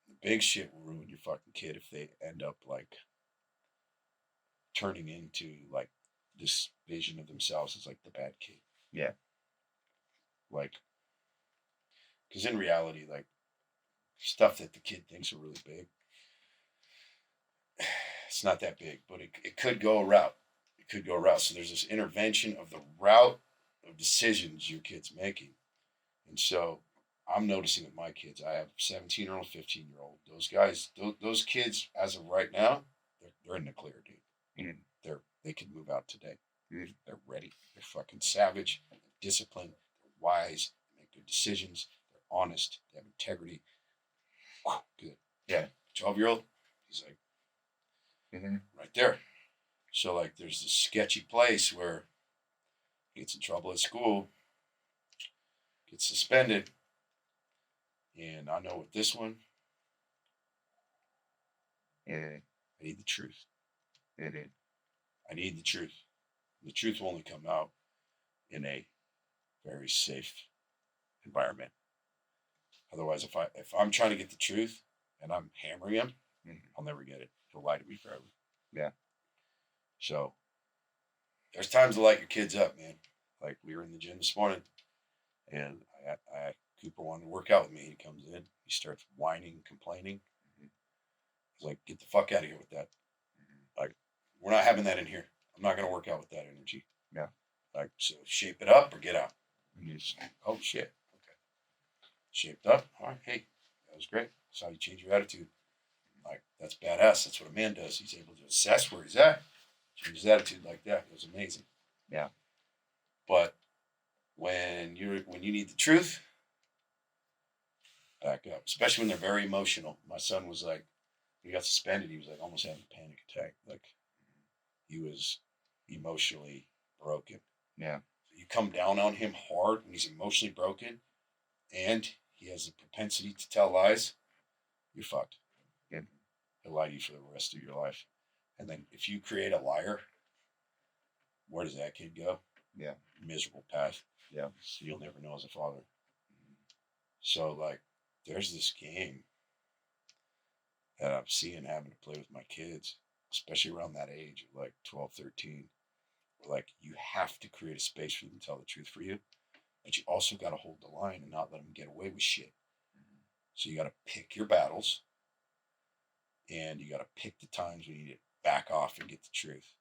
The big shit will ruin your fucking kid if they end up like turning into like this vision of themselves as like the bad kid. Yeah. Like, because in reality, like, stuff that the kid thinks are really big, it's not that big, but it could go a route. It could go a route. So there's this intervention of the route of decisions your kid's making. And so I'm noticing with my kids, I have 17-year-old, 15-year-old. Those guys, those kids, as of right now, they're in the clear, dude. Mm. They could move out today. Mm. They're ready. They're fucking savage, disciplined, they're wise, they make good decisions, they're honest, they have integrity. Whew, good. Yeah. 12-year-old, he's like, right there. So like there's this sketchy place where he gets in trouble at school, gets suspended. And I know with this one, I need the truth. I need the truth. The truth will only come out in a very safe environment. Otherwise, if I'm trying to get the truth and I'm hammering him, I'll never get it. He'll lie to me forever. Yeah. So there's times to light your kids up, man. Like we were in the gym this morning, and Cooper wanted to work out with me. He comes in, he starts whining, complaining. He's like, "Get the fuck out of here with that. Like, we're not having that in here. I'm not gonna work out with that energy. Yeah. Like, so shape it up or get out." And he's, "Oh shit, okay." Shaped up. All right, hey, that was great. That's how you change your attitude. Like, that's badass. That's what a man does. He's able to assess where he's at, change his attitude like that. It was amazing. Yeah. But when you need the truth, back up. Especially when they're very emotional. My son was like, he got suspended. He was like almost having a panic attack. Like he was emotionally broken. Yeah. So you come down on him hard when he's emotionally broken, and he has a propensity to tell lies. You're fucked. Yeah. He'll lie to you for the rest of your life. And then if you create a liar, where does that kid go? Yeah. Miserable path. Yeah. So you'll never know as a father. So like, there's this game that I'm seeing having to play with my kids, especially around that age of like 12, 13, where like you have to create a space for them to tell the truth for you, but you also got to hold the line and not let them get away with shit. So you got to pick your battles, and you got to pick the times when you need to back off and get the truth.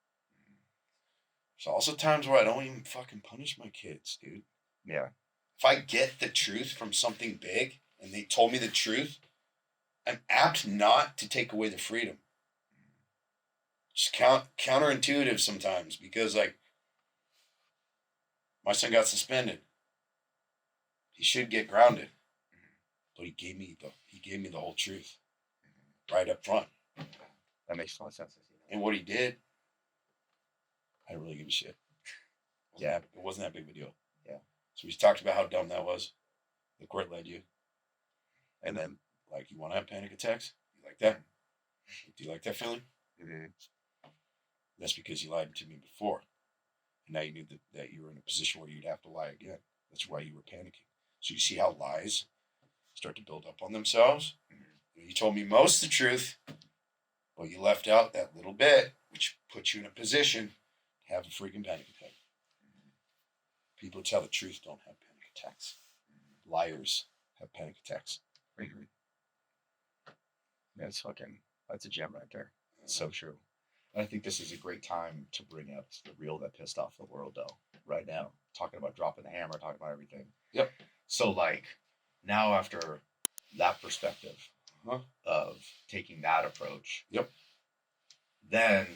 There's also times where I don't even fucking punish my kids, dude. Yeah. If I get the truth from something big and they told me the truth, I'm apt not to take away the freedom. Just counterintuitive sometimes, because like my son got suspended. He should get grounded, but he gave me the whole truth right up front. That makes a lot of sense. And what he did, I didn't really give a shit. Yeah, it wasn't that big of a deal. Yeah. So we talked about how dumb that was. Look where it led you. And then, like, you want to have panic attacks? You like that? Do you like that feeling? Mm-hmm. That's because you lied to me before. And now you knew that you were in a position where you'd have to lie again. That's why you were panicking. So you see how lies start to build up on themselves? Mm-hmm. You told me most of the truth, but you left out that little bit, which puts you in a position to have a freaking panic attack. Mm-hmm. People who tell the truth don't have panic attacks. Mm-hmm. Liars have panic attacks. Mm-hmm. That's a gem right there. It's so true. And I think this is a great time to bring up the reel that pissed off the world, though, right now. Talking about dropping the hammer, talking about everything. Yep. So, like, now after that perspective of taking that approach, yep. Then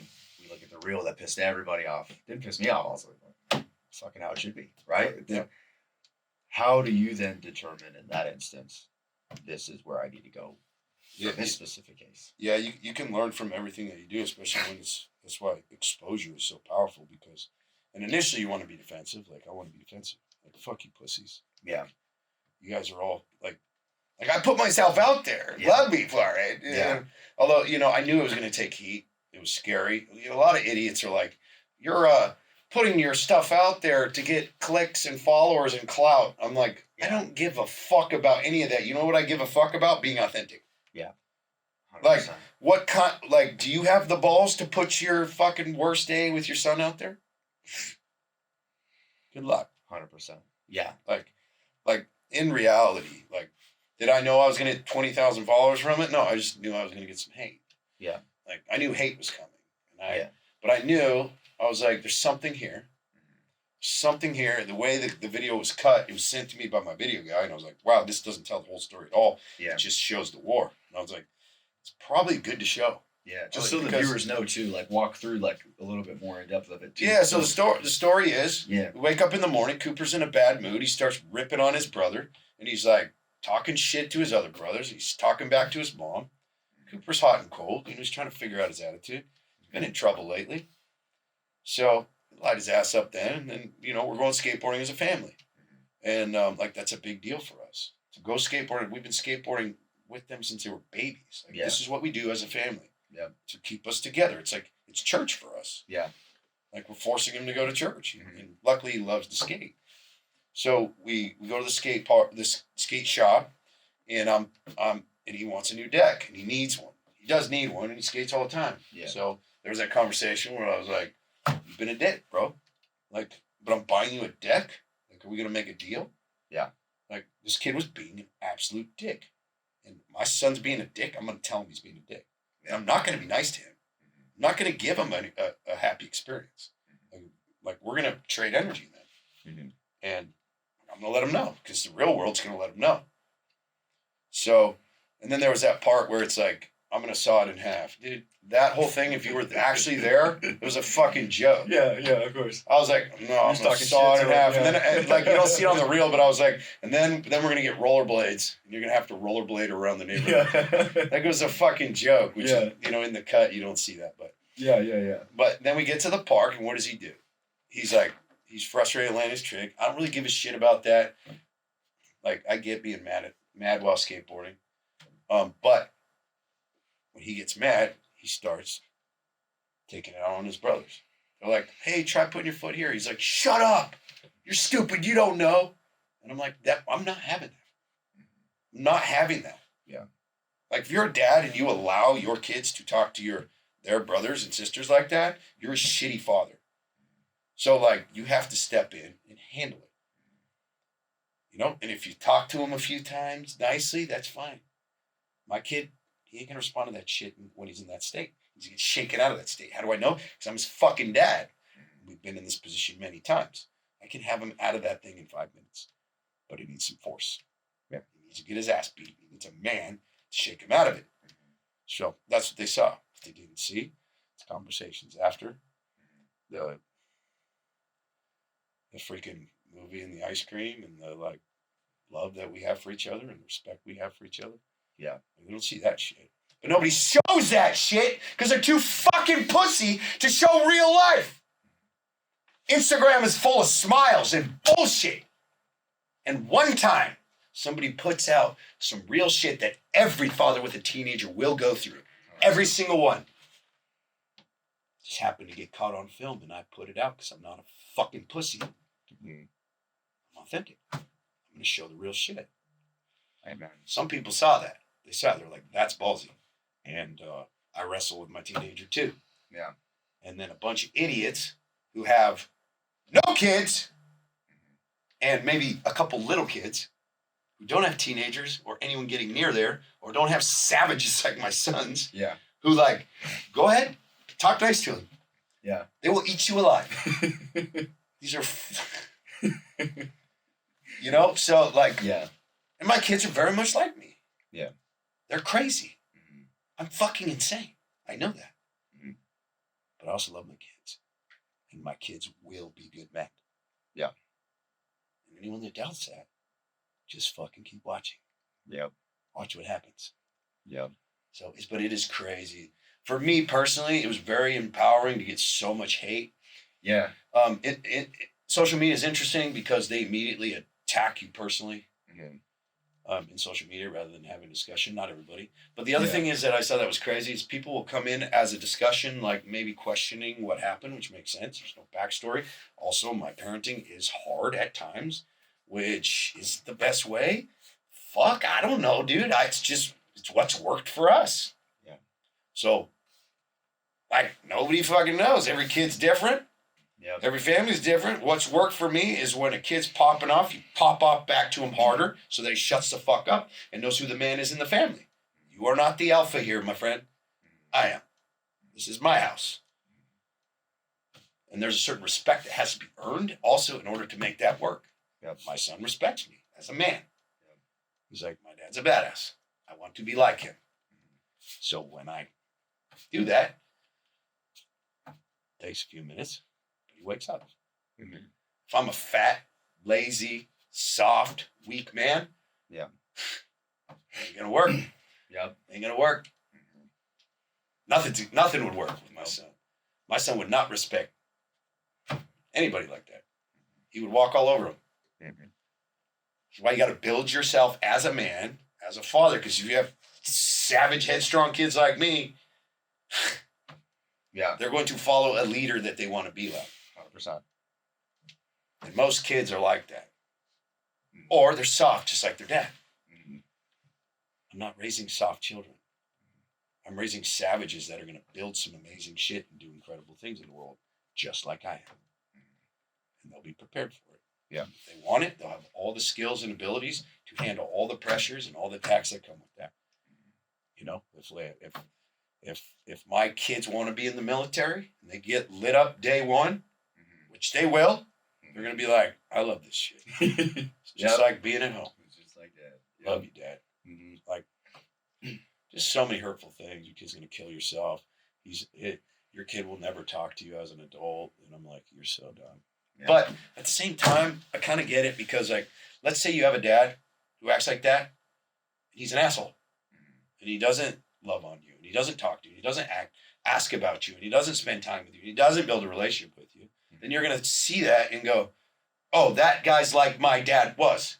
we look at the reel that pissed everybody off. Didn't piss me off, also. It's fucking how it should be, right? Yep. How do you then determine in that instance, this is where I need to go? Yeah, in this specific case. Yeah, you can learn from everything that you do, especially when that's why exposure is so powerful, because, and initially you want to be defensive. Like, I want to be defensive. Like, fuck you pussies. Yeah. You guys are all, like I put myself out there. Yeah. Love me for it. Yeah. Although, I knew it was going to take heat. It was scary. A lot of idiots are like, you're putting your stuff out there to get clicks and followers and clout. I'm like, I don't give a fuck about any of that. You know what I give a fuck about? Being authentic. Yeah. 100%. Like, do you have the balls to put your fucking worst day with your son out there? Good luck. 100%. Yeah. Like in reality, like, did I know I was going to get 20,000 followers from it? No, I just knew I was going to get some hate. Yeah. Like I knew hate was coming, but I knew I was like, there's something here. Something here. The way that the video was cut, it was sent to me by my video guy, and I was like, wow, this doesn't tell the whole story at all. Yeah. It just shows the war. And I was like, it's probably good to show. Yeah, just so the viewers know too, like walk through like a little bit more in depth of it too. Yeah, so the story is, we wake up in the morning, Cooper's in a bad mood, he starts ripping on his brother, and he's like talking shit to his other brothers, he's talking back to his mom. Cooper's hot and cold, he's trying to figure out his attitude. He's been in trouble lately. So, light his ass up then, and then, we're going skateboarding as a family. And like that's a big deal for us. To go skateboarding, we've been skateboarding with them since they were babies. Like, this is what we do as a family. Yeah. To keep us together. It's like, it's church for us. Yeah. Like we're forcing him to go to church. And luckily he loves to skate. So we go to this skate shop, and and he wants a new deck, and he needs one. He does need one, and he skates all the time. Yeah. So there was that conversation where I was like, you've been a dick, bro. Like, but I'm buying you a deck? Like, are we gonna make a deal? Yeah. Like, this kid was being an absolute dick. And my son's being a dick, I'm gonna tell him he's being a dick. And I'm not going to be nice to him. I'm not going to give him a happy experience. Like we're going to trade energy then. And I'm going to let him know, because the real world's going to let him know. So, and then there was that part where it's like, I'm going to saw it in half. Dude, that whole thing, if you were actually there, it was a fucking joke. Yeah, of course. I was like, no, I'm going to saw it in half. And then, like, you don't see it on the reel, but I was like, and then we're going to get rollerblades, and you're going to have to rollerblade around the neighborhood. Yeah. That was a fucking joke, which, in the cut, you don't see that. But Yeah. But then we get to the park, and what does he do? He's like, he's frustrated landing his trick. I don't really give a shit about that. Like, I get being mad while skateboarding. But when he gets mad, he starts taking it out on his brothers. They're like, hey, try putting your foot here. He's like, shut up. You're stupid. You don't know. And I'm like, I'm not having that. I'm not having that. Yeah. Like, if you're a dad and you allow your kids to talk to their brothers and sisters like that, you're a shitty father. So, like, you have to step in and handle it. And if you talk to him a few times nicely, that's fine. My kid, he ain't gonna respond to that shit when he's in that state. He's gonna get shaken out of that state. How do I know? Because I'm his fucking dad. We've been in this position many times. I can have him out of that thing in 5 minutes. But he needs some force. Yeah. He needs to get his ass beat. He needs a man to shake him out of it. So that's what they saw. If they didn't see, it's conversations after the freaking movie and the ice cream and the like love that we have for each other and the respect we have for each other. Yeah. We don't see that shit. But nobody shows that shit because they're too fucking pussy to show real life. Instagram is full of smiles and bullshit. And one time, somebody puts out some real shit that every father with a teenager will go through. Every single one. Just happened to get caught on film, and I put it out because I'm not a fucking pussy. I'm authentic. I'm going to show the real shit. Amen. Some people saw that. They saw it. They're like, that's ballsy. And I wrestle with my teenager too. Yeah. And then a bunch of idiots who have no kids and maybe a couple little kids who don't have teenagers or anyone getting near there or don't have savages like my sons. Yeah. Who like, go ahead, talk nice to them. Yeah. They will eat you alive. These are, so like, yeah. And my kids are very much like me. Yeah. They're crazy. Mm-hmm. I'm fucking insane. I know that. Mm-hmm. But I also love my kids. And my kids will be good men. Yeah. And anyone that doubts that, just fucking keep watching. Yeah. Watch what happens. Yeah. So, but it is crazy. For me personally, it was very empowering to get so much hate. Yeah. Social media is interesting because they immediately attack you personally. Mm-hmm. In social media rather than having a discussion. Not everybody. But the other thing is that I saw that was crazy is people will come in as a discussion, like maybe questioning what happened, which makes sense. There's no backstory. Also, my parenting is hard at times, which is the best way. Fuck, I don't know, dude. It's what's worked for us. Yeah. So, like, nobody fucking knows. Every kid's different. Yep. Every family's different. What's worked for me is when a kid's popping off, you pop off back to him harder so that he shuts the fuck up and knows who the man is in the family. You are not the alpha here, my friend. I am. This is my house. And there's a certain respect that has to be earned also in order to make that work. Yep. My son respects me as a man. Yep. He's like, my dad's a badass. I want to be like him. So when I do that, it takes a few minutes, but he wakes up. Mm-hmm. If I'm a fat, lazy, soft, weak man, yeah, ain't gonna work. Yep. Ain't gonna work. Nothing would work with my son. My son would not respect anybody like that. He would walk all over him. Mm-hmm. That's why you got to build yourself as a man, as a father, because if you have savage, headstrong kids like me, yeah, they're going to follow a leader that they want to be like. 100%. And most kids are like that. Mm-hmm. Or they're soft, just like their dad. Mm-hmm. I'm not raising soft children. I'm raising savages that are going to build some amazing shit and do incredible things in the world, just like I am. And they'll be prepared for it. Yeah. If they want it, they'll have all the skills and abilities to handle all the pressures and all the attacks that come with that. You know, if my kids want to be in the military and they get lit up day one, which they will, they're going to be like, I love this shit. It's just like being at home. It's just like that. Yep. Love you, Dad. Mm-hmm. Like, just so many hurtful things. Your kid's going to kill yourself. Your kid will never talk to you as an adult. And I'm like, you're so dumb. Yeah. But at the same time, I kind of get it because, like, let's say you have a dad who acts like that. He's an asshole. And he doesn't love on you. And he doesn't talk to you. He doesn't ask about you. And he doesn't spend time with you. And he doesn't build a relationship with you. Then you're going to see that and go, oh, that guy's like my dad was.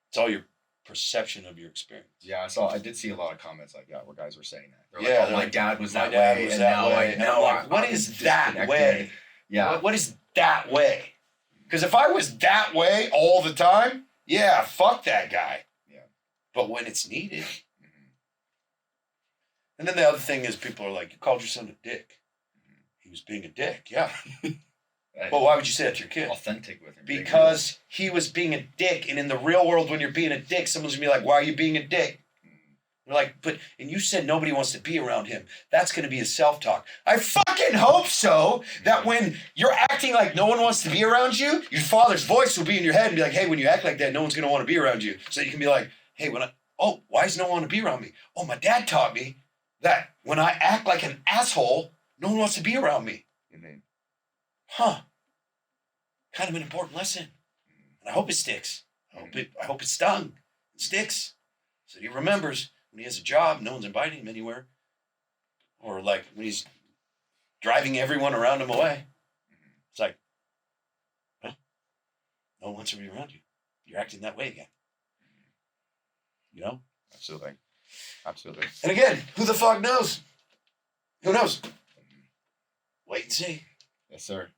It's all your perception of your experience. Yeah, I did see a lot of comments like that where guys were saying that. They're like, oh, my dad was that way, and now I'm what is that way? Yeah. What is that way? Because if I was that way all the time, yeah, fuck that guy. Yeah. But when it's needed. Mm-hmm. And then the other thing is people are like, you called your son a dick. Mm-hmm. He was being a dick, yeah. Well, why would you say that to your kid? Authentic with him. Because he was being a dick. And in the real world, when you're being a dick, someone's going to be like, why are you being a dick? They're like, and you said nobody wants to be around him. That's going to be his self-talk. I fucking hope so, that when you're acting like no one wants to be around you, your father's voice will be in your head and be like, hey, when you act like that, no one's going to want to be around you. So you can be like, hey, why does no one want to be around me? Oh, my dad taught me that when I act like an asshole, no one wants to be around me. Mm-hmm. Huh. Kind of an important lesson. And I hope it sticks. I hope it stung. It sticks. So he remembers when he has a job, no one's inviting him anywhere. Or like when he's driving everyone around him away. It's like, well, no one wants to be around you. You're acting that way again. You know? Absolutely. And again, who the fuck knows? Who knows? Wait and see. Yes, sir.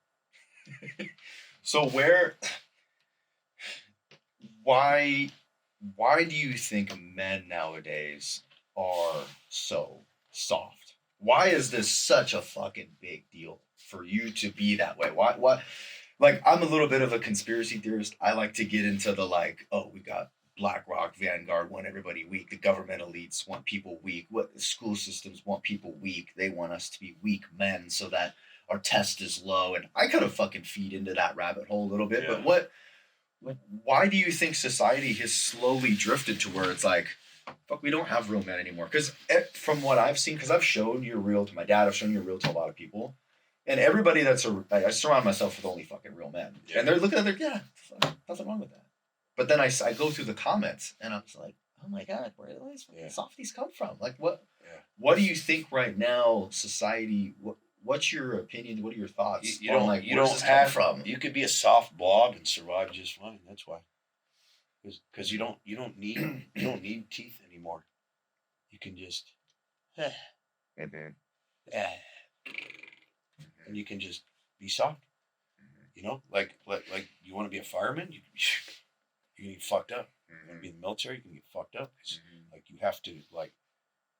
So why do you think men nowadays are so soft? Why is this such a fucking big deal for you to be that way? Why? Like, I'm a little bit of a conspiracy theorist. I like to get into the we got BlackRock, Vanguard want everybody weak. The government elites want people weak. What the school systems want people weak. They want us to be weak men so that our test is low. And I kind of fucking feed into that rabbit hole a little bit. Yeah. But why do you think society has slowly drifted to where it's like, fuck, we don't have real men anymore? Because from what I've seen, because I've shown your reel to my dad, I've shown your reel to a lot of people. And everybody I surround myself with only fucking real men. Yeah. And they're looking at nothing wrong with that. But then I go through the comments and I'm just like, oh my God, where do these fucking softies come from? Like, what do you think right now, society, what's your opinion? What are your thoughts? You don't have from. You could be a soft blob and survive just fine. That's why. Because you don't need teeth anymore. You can just and you can just be soft. You know, like you want to be a fireman, you can get fucked up. You want to be in the military, you can get fucked up. Like you have to, like,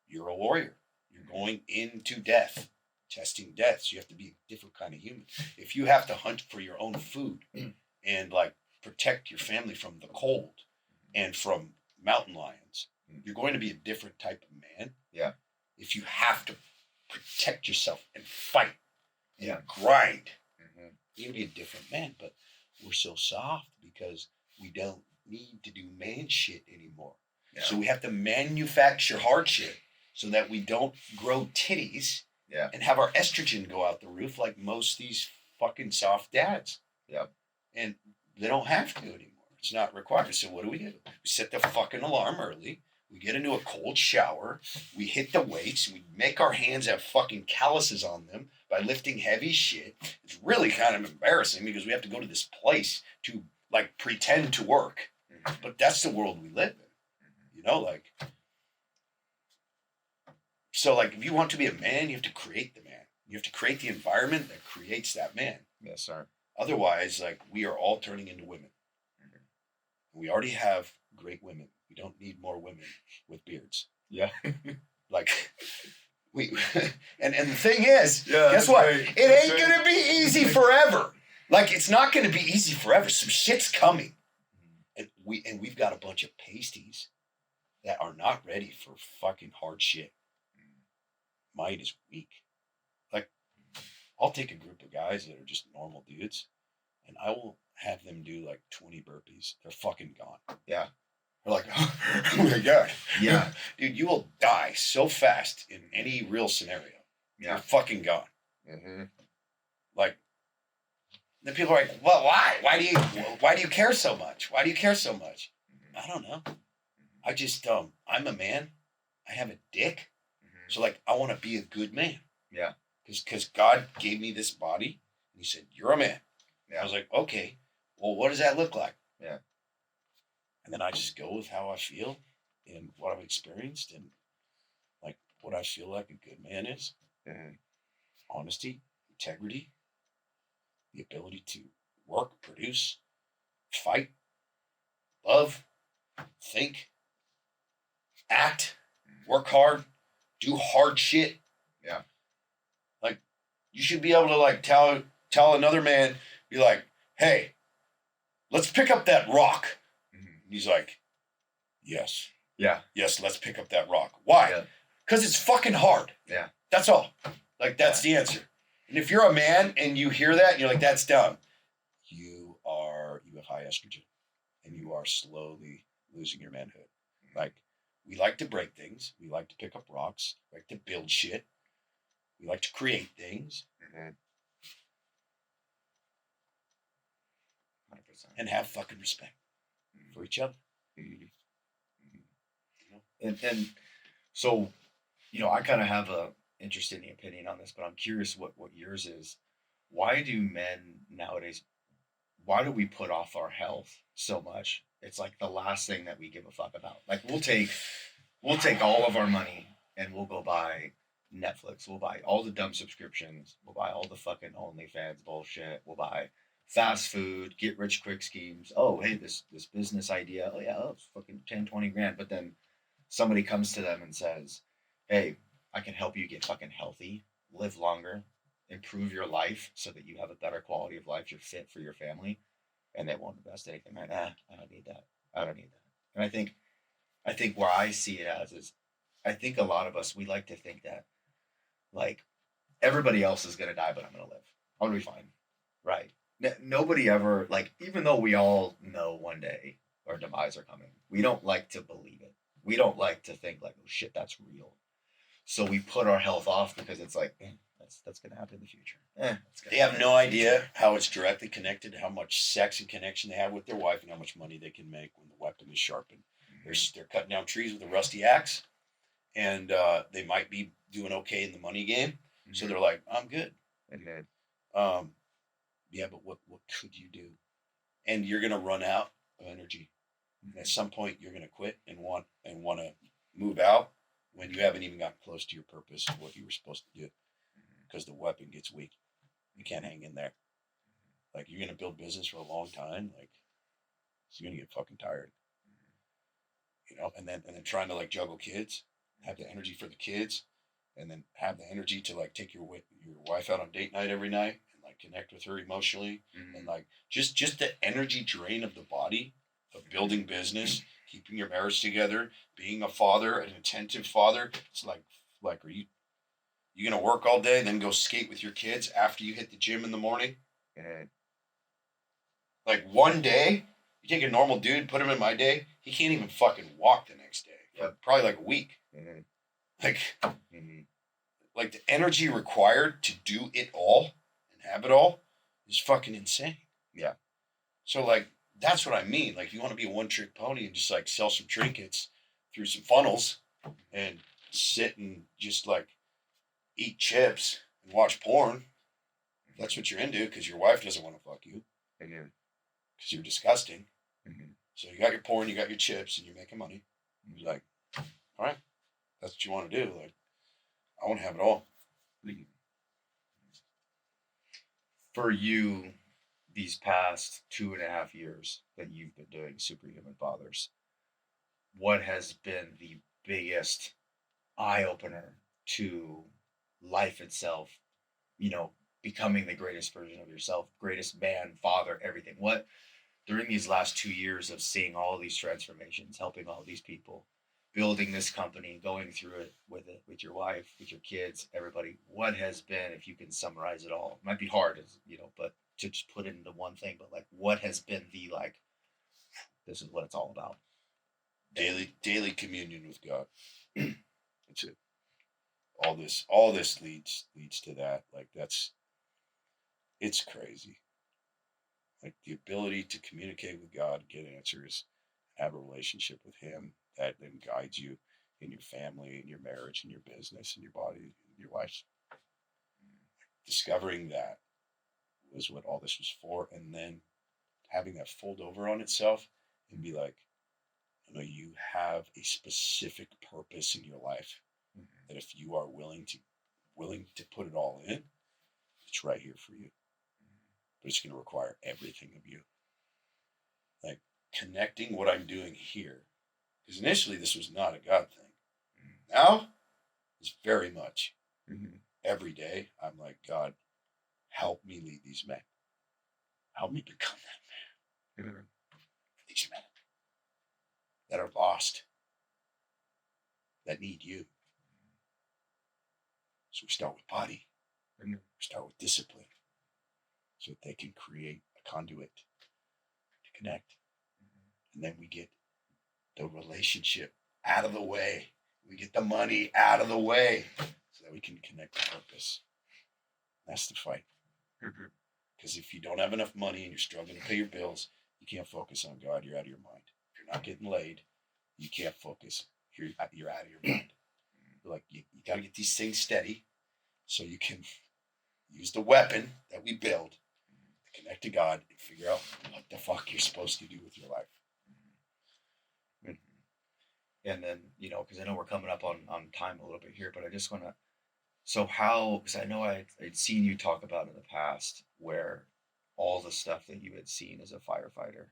you're a warrior. You're going into death. Testing deaths, you have to be a different kind of human. If you have to hunt for your own food and like protect your family from the cold and from mountain lions, you're going to be a different type of man. Yeah. if you have to protect yourself and fight and Yeah. grind, you'd be a different man. But we're so soft because we don't need to do man shit anymore. Yeah. So we have to manufacture hard shit so that we don't grow titties and have our estrogen go out the roof like most of these fucking soft dads. Yep. And they don't have to anymore. It's not required. So what do? We set the fucking alarm early. We get into a cold shower. We hit the weights. We make our hands have fucking calluses on them by lifting heavy shit. It's really kind of embarrassing because we have to go to this place to like pretend to work. But that's the world we live in. You know, like, so like if you want to be a man, you have to create the man. You have to create the environment that creates that man. Yes, sir. Otherwise, like, we are all turning into women. We already have great women. We don't need more women with beards. Yeah. Like, we, and the thing is, Yeah, guess what? right. It ain't gonna be easy forever. Like, it's not gonna be easy forever. Some shit's coming. And we've got a bunch of pasties that are not ready for fucking hard shit. Mine is weak. Like, I'll take a group of guys that are just normal dudes, and I will have them do like 20 burpees. They're fucking gone. Yeah. They're like, oh my God. Yeah. Dude, you will die so fast in any real scenario. Yeah. You're fucking gone. Mm-hmm. Like, then people are like, well, why? Why do you care so much? Why do you care so much? I don't know. I just, I'm a man. I have a dick. So like, I want to be a good man. Yeah. Because God gave me this body. And he said, you're a man. Yeah. I was like, okay, well, what does that look like? Yeah. And then I just go with how I feel and what I've experienced and like what I feel like a good man is. Honesty, integrity, the ability to work, produce, fight, love, think, act, work hard, do hard shit. Yeah. Like, you should be able to like tell another man, be like, hey, let's pick up that rock. And he's like, yes. Yeah. Yes, let's pick up that rock. Why? Because it's fucking hard. Yeah. That's all. Like, that's the answer. And if you're a man and you hear that and you're like, that's dumb, you have high estrogen and you are slowly losing your manhood. Like, we like to break things. We like to pick up rocks. We like to build shit. We like to create things. 100%. And have fucking respect for each other. And so, you know, I kind of have a interesting opinion on this, but I'm curious what yours is. Why do men nowadays, why do we put off our health so much? It's like the last thing that we give a fuck about. Like, we'll take all of our money and we'll go buy Netflix. We'll buy all the dumb subscriptions. We'll buy all the fucking OnlyFans bullshit. We'll buy fast food, get rich quick schemes. Oh, hey, this business idea. Oh yeah, it's fucking 10, 20 grand. But then somebody comes to them and says, hey, I can help you get fucking healthy, live longer, improve your life so that you have a better quality of life, you're fit for your family, and they won't invest anything. Like, I don't need that. I don't need that. And I think where I see it as is, I think a lot of us, we like to think that, like, everybody else is going to die, but I'm going to live. I'm going to be fine. Right. Nobody ever, like, even though we all know one day our demise are coming, we don't like to believe it. We don't like to think like, oh shit, that's real. So we put our health off because it's like, that's going to happen in the future. They have no idea how it's directly connected to how much sex and connection they have with their wife and how much money they can make when the weapon is sharpened. They're cutting down trees with a rusty axe, and they might be doing okay in the money game. So they're like, I'm good. Yeah, but what could you do? And you're gonna run out of energy. And at some point, you're gonna quit and want to move out when you haven't even gotten close to your purpose of what you were supposed to do, because the weapon gets weak. You can't hang in there. Like, you're gonna build business for a long time. Like, so you're gonna get fucking tired. You know, and then trying to like juggle kids, have the energy for the kids, and then have the energy to like take your wife out on date night every night. Connect with her emotionally, and like just the energy drain of the body of building business, keeping your marriage together, being a father, an attentive father. It's like Like, are you gonna work all day, then go skate with your kids after you hit the gym in the morning? Mhm. Like one day, you take a normal dude, put him in my day, he can't even fucking walk the next day. For probably like a week. Mhm. Like, Mhm. like the energy required to do it all and have it all is fucking insane. Yeah. So like that's what I mean. Like if you want to be a one-trick pony and just like sell some trinkets through some funnels and sit and just like eat chips and watch porn, that's what you're into because your wife doesn't want to fuck you Mhm. because you're disgusting. Mhm. So you got your porn, you got your chips, and you're making money. You're like, all right, that's what you want to do. Like, I want to have it all. For you, these past 2.5 years that you've been doing Superhuman Fathers, what has been the biggest eye opener to life itself? You know, becoming the greatest version of yourself, greatest man, father, everything. What during these last 2 years of seeing all these transformations, helping all these people, building this company, going through it with your wife, with your kids, everybody, what has been, if you can summarize it all, it might be hard, as you know, but to just put it into one thing, but like what has been the like, this is what it's all about. Daily communion with God. That's it. All this leads to that. Like it's crazy. Like the ability to communicate with God, get answers, have a relationship with Him that then guides you in your family, in your marriage, in your business, in your body, in your life. Discovering that was what all this was for, and then having that fold over on itself and be like, you know, you have a specific purpose in your life that if you are willing to put it all in, it's right here for you. But it's going to require everything of you. Like connecting what I'm doing here. Because initially this was not a God thing. Now it's very much. Every day I'm like, God, help me lead these men. Help me become that man. These men that are lost, that need you. So we start with body. We start with discipline. So that they can create a conduit to connect. And then we get the relationship out of the way. We get the money out of the way so that we can connect to purpose. That's the fight. Because if you don't have enough money and you're struggling to pay your bills, you can't focus on God. You're out of your mind. If you're not getting laid, you can't focus. You're out of your mind. Like you got to get these things steady so you can use the weapon that we build to connect to God and figure out what the fuck you're supposed to do with your life. And then, you know, because I know we're coming up on time a little bit here, but I just want to, so how, because I know I'd seen you talk about in the past where all the stuff that you had seen as a firefighter,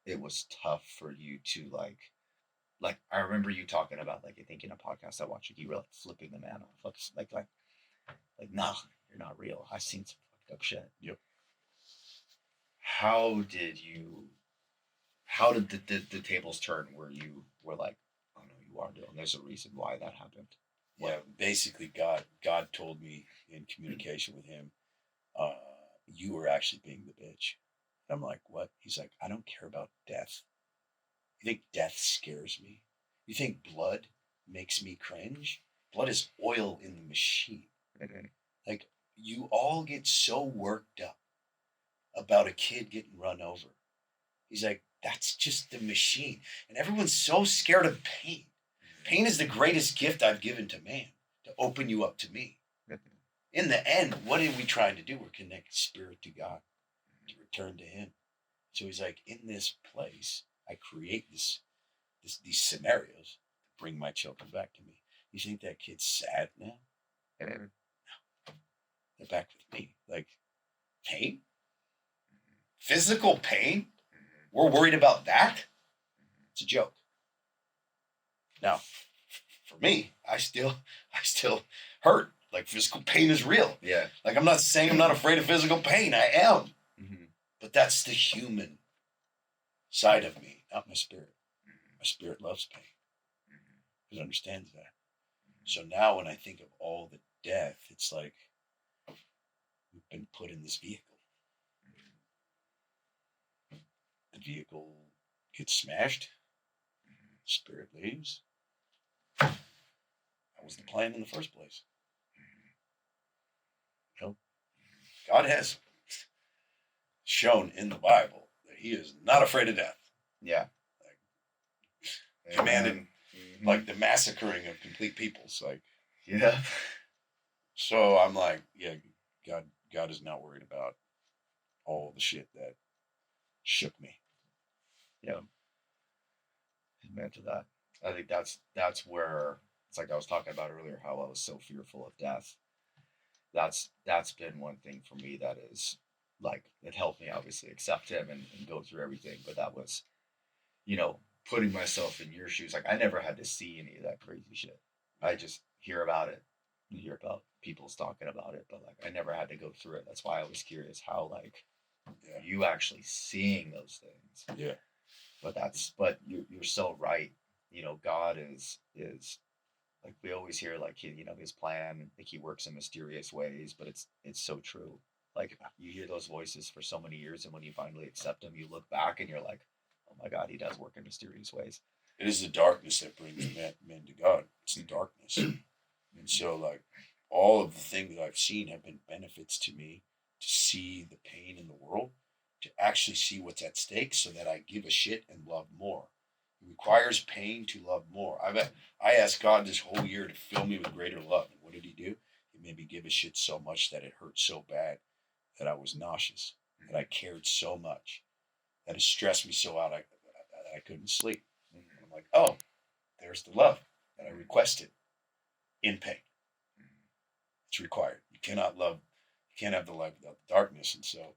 it was tough for you to like I remember you talking about, like, I think in a podcast I watched, you were like flipping the man off, like, no, you're not real. I've seen some fucked up shit. Yep. How did the tables turn where you were like, oh no, you are real, and there's a reason why that happened? Yeah, basically God told me in communication with Him, you were actually being the bitch. I'm like, what? He's like, I don't care about death. You think death scares me? You think blood makes me cringe? Blood is oil in the machine. Like, you all get so worked up about a kid getting run over. He's like, that's just the machine. And everyone's so scared of pain. Pain is the greatest gift I've given to man, to open you up to me. In the end, what are we trying to do? We're connecting spirit to God, to return to Him. So He's like, in this place, I create these scenarios to bring my children back to me. You think that kid's sad now? No. They're back with me. Like, pain? Physical pain? We're worried about that? It's a joke. Now, for me, I still hurt. Like, physical pain is real. Yeah. Like, I'm not saying I'm not afraid of physical pain. I am. But that's the human side of me, not my spirit. My spirit loves pain. It understands that. So now when I think of all the death, it's like we've been put in this vehicle. The vehicle gets smashed. Spirit leaves. That was the plan in the first place. You know, God has shown in the Bible that He is not afraid of death. Yeah. Like, commanded, like the massacring of complete peoples. Like, yeah. So I'm like, yeah, God is not worried about all the shit that shook me. Yeah. Amen to that. I think that's where it's like I was talking about earlier, how I was so fearful of death. That's been one thing for me that is like it helped me obviously accept him and go through everything. But that was, putting myself in your shoes. Like I never had to see any of that crazy shit. I just hear about it. You hear about people talking about it, but like I never had to go through it. That's why I was curious how like you actually seeing those things. Yeah. But you're so right. God is like we always hear like his plan, like he works in mysterious ways, but it's so true. Like you hear those voices for so many years, and when you finally accept them, you look back and you're like, oh my God, he does work in mysterious ways. It is the darkness that brings men to God. It's the darkness. And so like all of the things that I've seen have been benefits to me to see the pain in the world, to actually see what's at stake so that I give a shit and love more. It requires pain to love more. I asked God this whole year to fill me with greater love. And what did He do? He made me give a shit so much that it hurt so bad that I was nauseous, that I cared so much, that it stressed me so out I couldn't sleep. And I'm like, oh, there's the love that I requested in pain. It's required. You can't have the light without the darkness. And so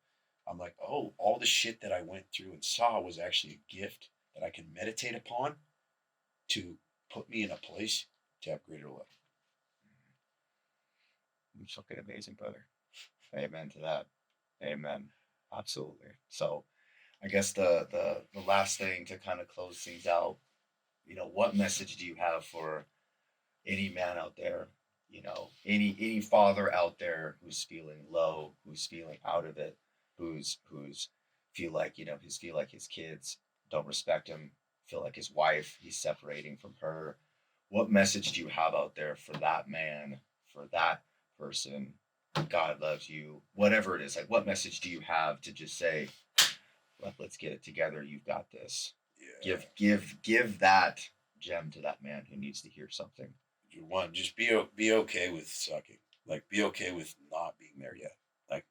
I'm like, oh, all the shit that I went through and saw was actually a gift that I can meditate upon to put me in a place to have greater love. You're fucking amazing, brother. Amen to that. Amen. Absolutely. So I guess the last thing to kind of close things out, what message do you have for any man out there, any father out there who's feeling low, who's feeling out of it, who's feel like, feel like his kids don't respect him, feel like his wife, he's separating from her. What message do you have out there for that man, for that person? God loves you, whatever it is. Like, what message do you have to just say, let's get it together. You've got this. Yeah. Give that gem to that man who needs to hear something. One, just be okay with sucking. Like, be okay with not being there yet. Like,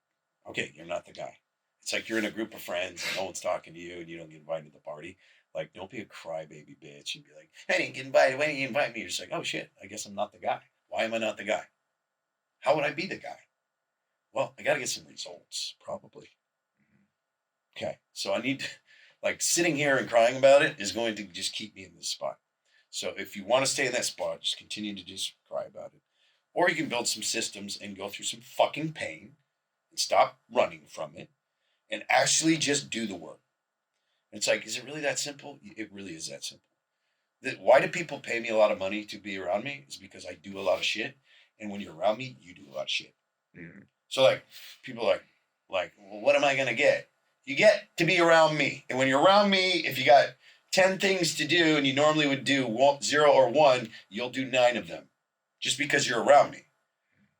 okay, you're not the guy. It's like you're in a group of friends and no one's talking to you and you don't get invited to the party. Like, don't be a crybaby bitch and be like, I didn't get invited. Why didn't you invite me? You're just like, oh shit, I guess I'm not the guy. Why am I not the guy? How would I be the guy? Well, I got to get some results, probably. Okay, so I need to, like, sitting here and crying about it is going to just keep me in this spot. So if you want to stay in that spot, just continue to just cry about it. Or you can build some systems and go through some fucking pain and stop running from it and actually just do the work. And it's like, is it really that simple? It really is that simple. Why do people pay me a lot of money to be around me? It's because I do a lot of shit. And when you're around me, you do a lot of shit. Mm-hmm. So like, people are like, well, what am I going to get? You get to be around me. And when you're around me, if you got 10 things to do and you normally would do 0 or 1, you'll do 9 of them just because you're around me.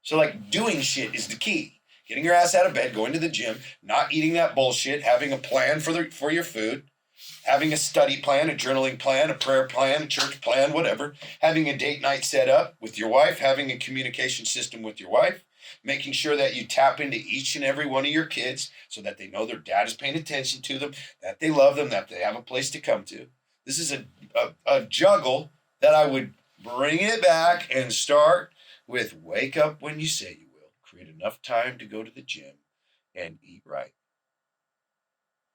So like doing shit is the key. Getting your ass out of bed, going to the gym, not eating that bullshit, having a plan for your food, having a study plan, a journaling plan, a prayer plan, a church plan, whatever, having a date night set up with your wife, having a communication system with your wife, making sure that you tap into each and every one of your kids so that they know their dad is paying attention to them, that they love them, that they have a place to come to. This is a juggle that I would bring it back and start with wake up when you say you will. Create enough time to go to the gym and eat right.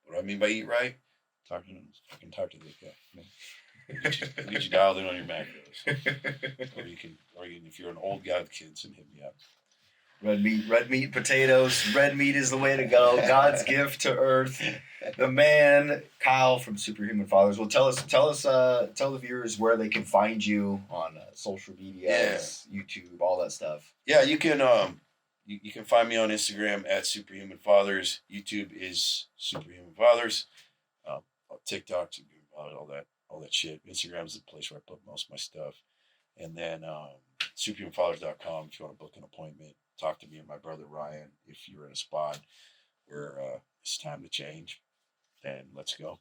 What do I mean by eat right? Talk to the guy. Get you dialed in on your macros. or you can, if you're an old guy with kids, and hit me up. Red meat, potatoes. Red meat is the way to go. God's gift to earth. The man, Kyle from Superhuman Fathers. Well, tell the viewers where they can find you on social media, YouTube, all that stuff. Yeah, you can you can find me on Instagram at Superhuman Fathers. YouTube is Superhuman Fathers. TikTok, Superhuman Fathers, all that shit. Instagram is the place where I put most of my stuff. And then superhumanfathers.com if you want to book an appointment. Talk to me and my brother Ryan if you're in a spot where it's time to change. Then let's go.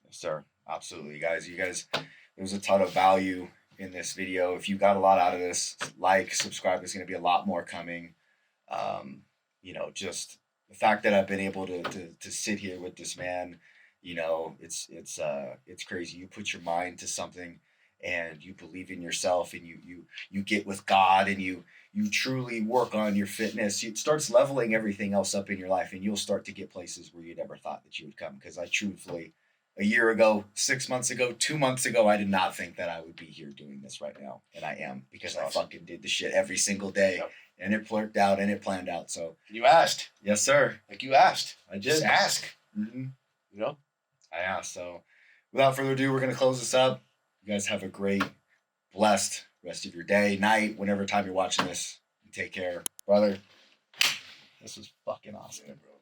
Yes, sir. Absolutely, guys. You guys, there's a ton of value in this video. If you got a lot out of this, like, subscribe. There's going to be a lot more coming. Just the fact that I've been able to sit here with this man, it's crazy. You put your mind to something and you believe in yourself and you get with God and you truly work on your fitness. It starts leveling everything else up in your life and you'll start to get places where you never thought that you would come. Because I truthfully, a year ago, 6 months ago, 2 months ago, I did not think that I would be here doing this right now. And I am, because I fucking did the shit every single day. Yep. And it worked out and it planned out. So you asked. Yes, sir. Like you asked. I did. Just ask. Mm-hmm. I asked. So without further ado, we're going to close this up. You guys have a great, blessed rest of your day, night, whenever time you're watching this. And take care. Brother, this was fucking awesome. Yeah, bro.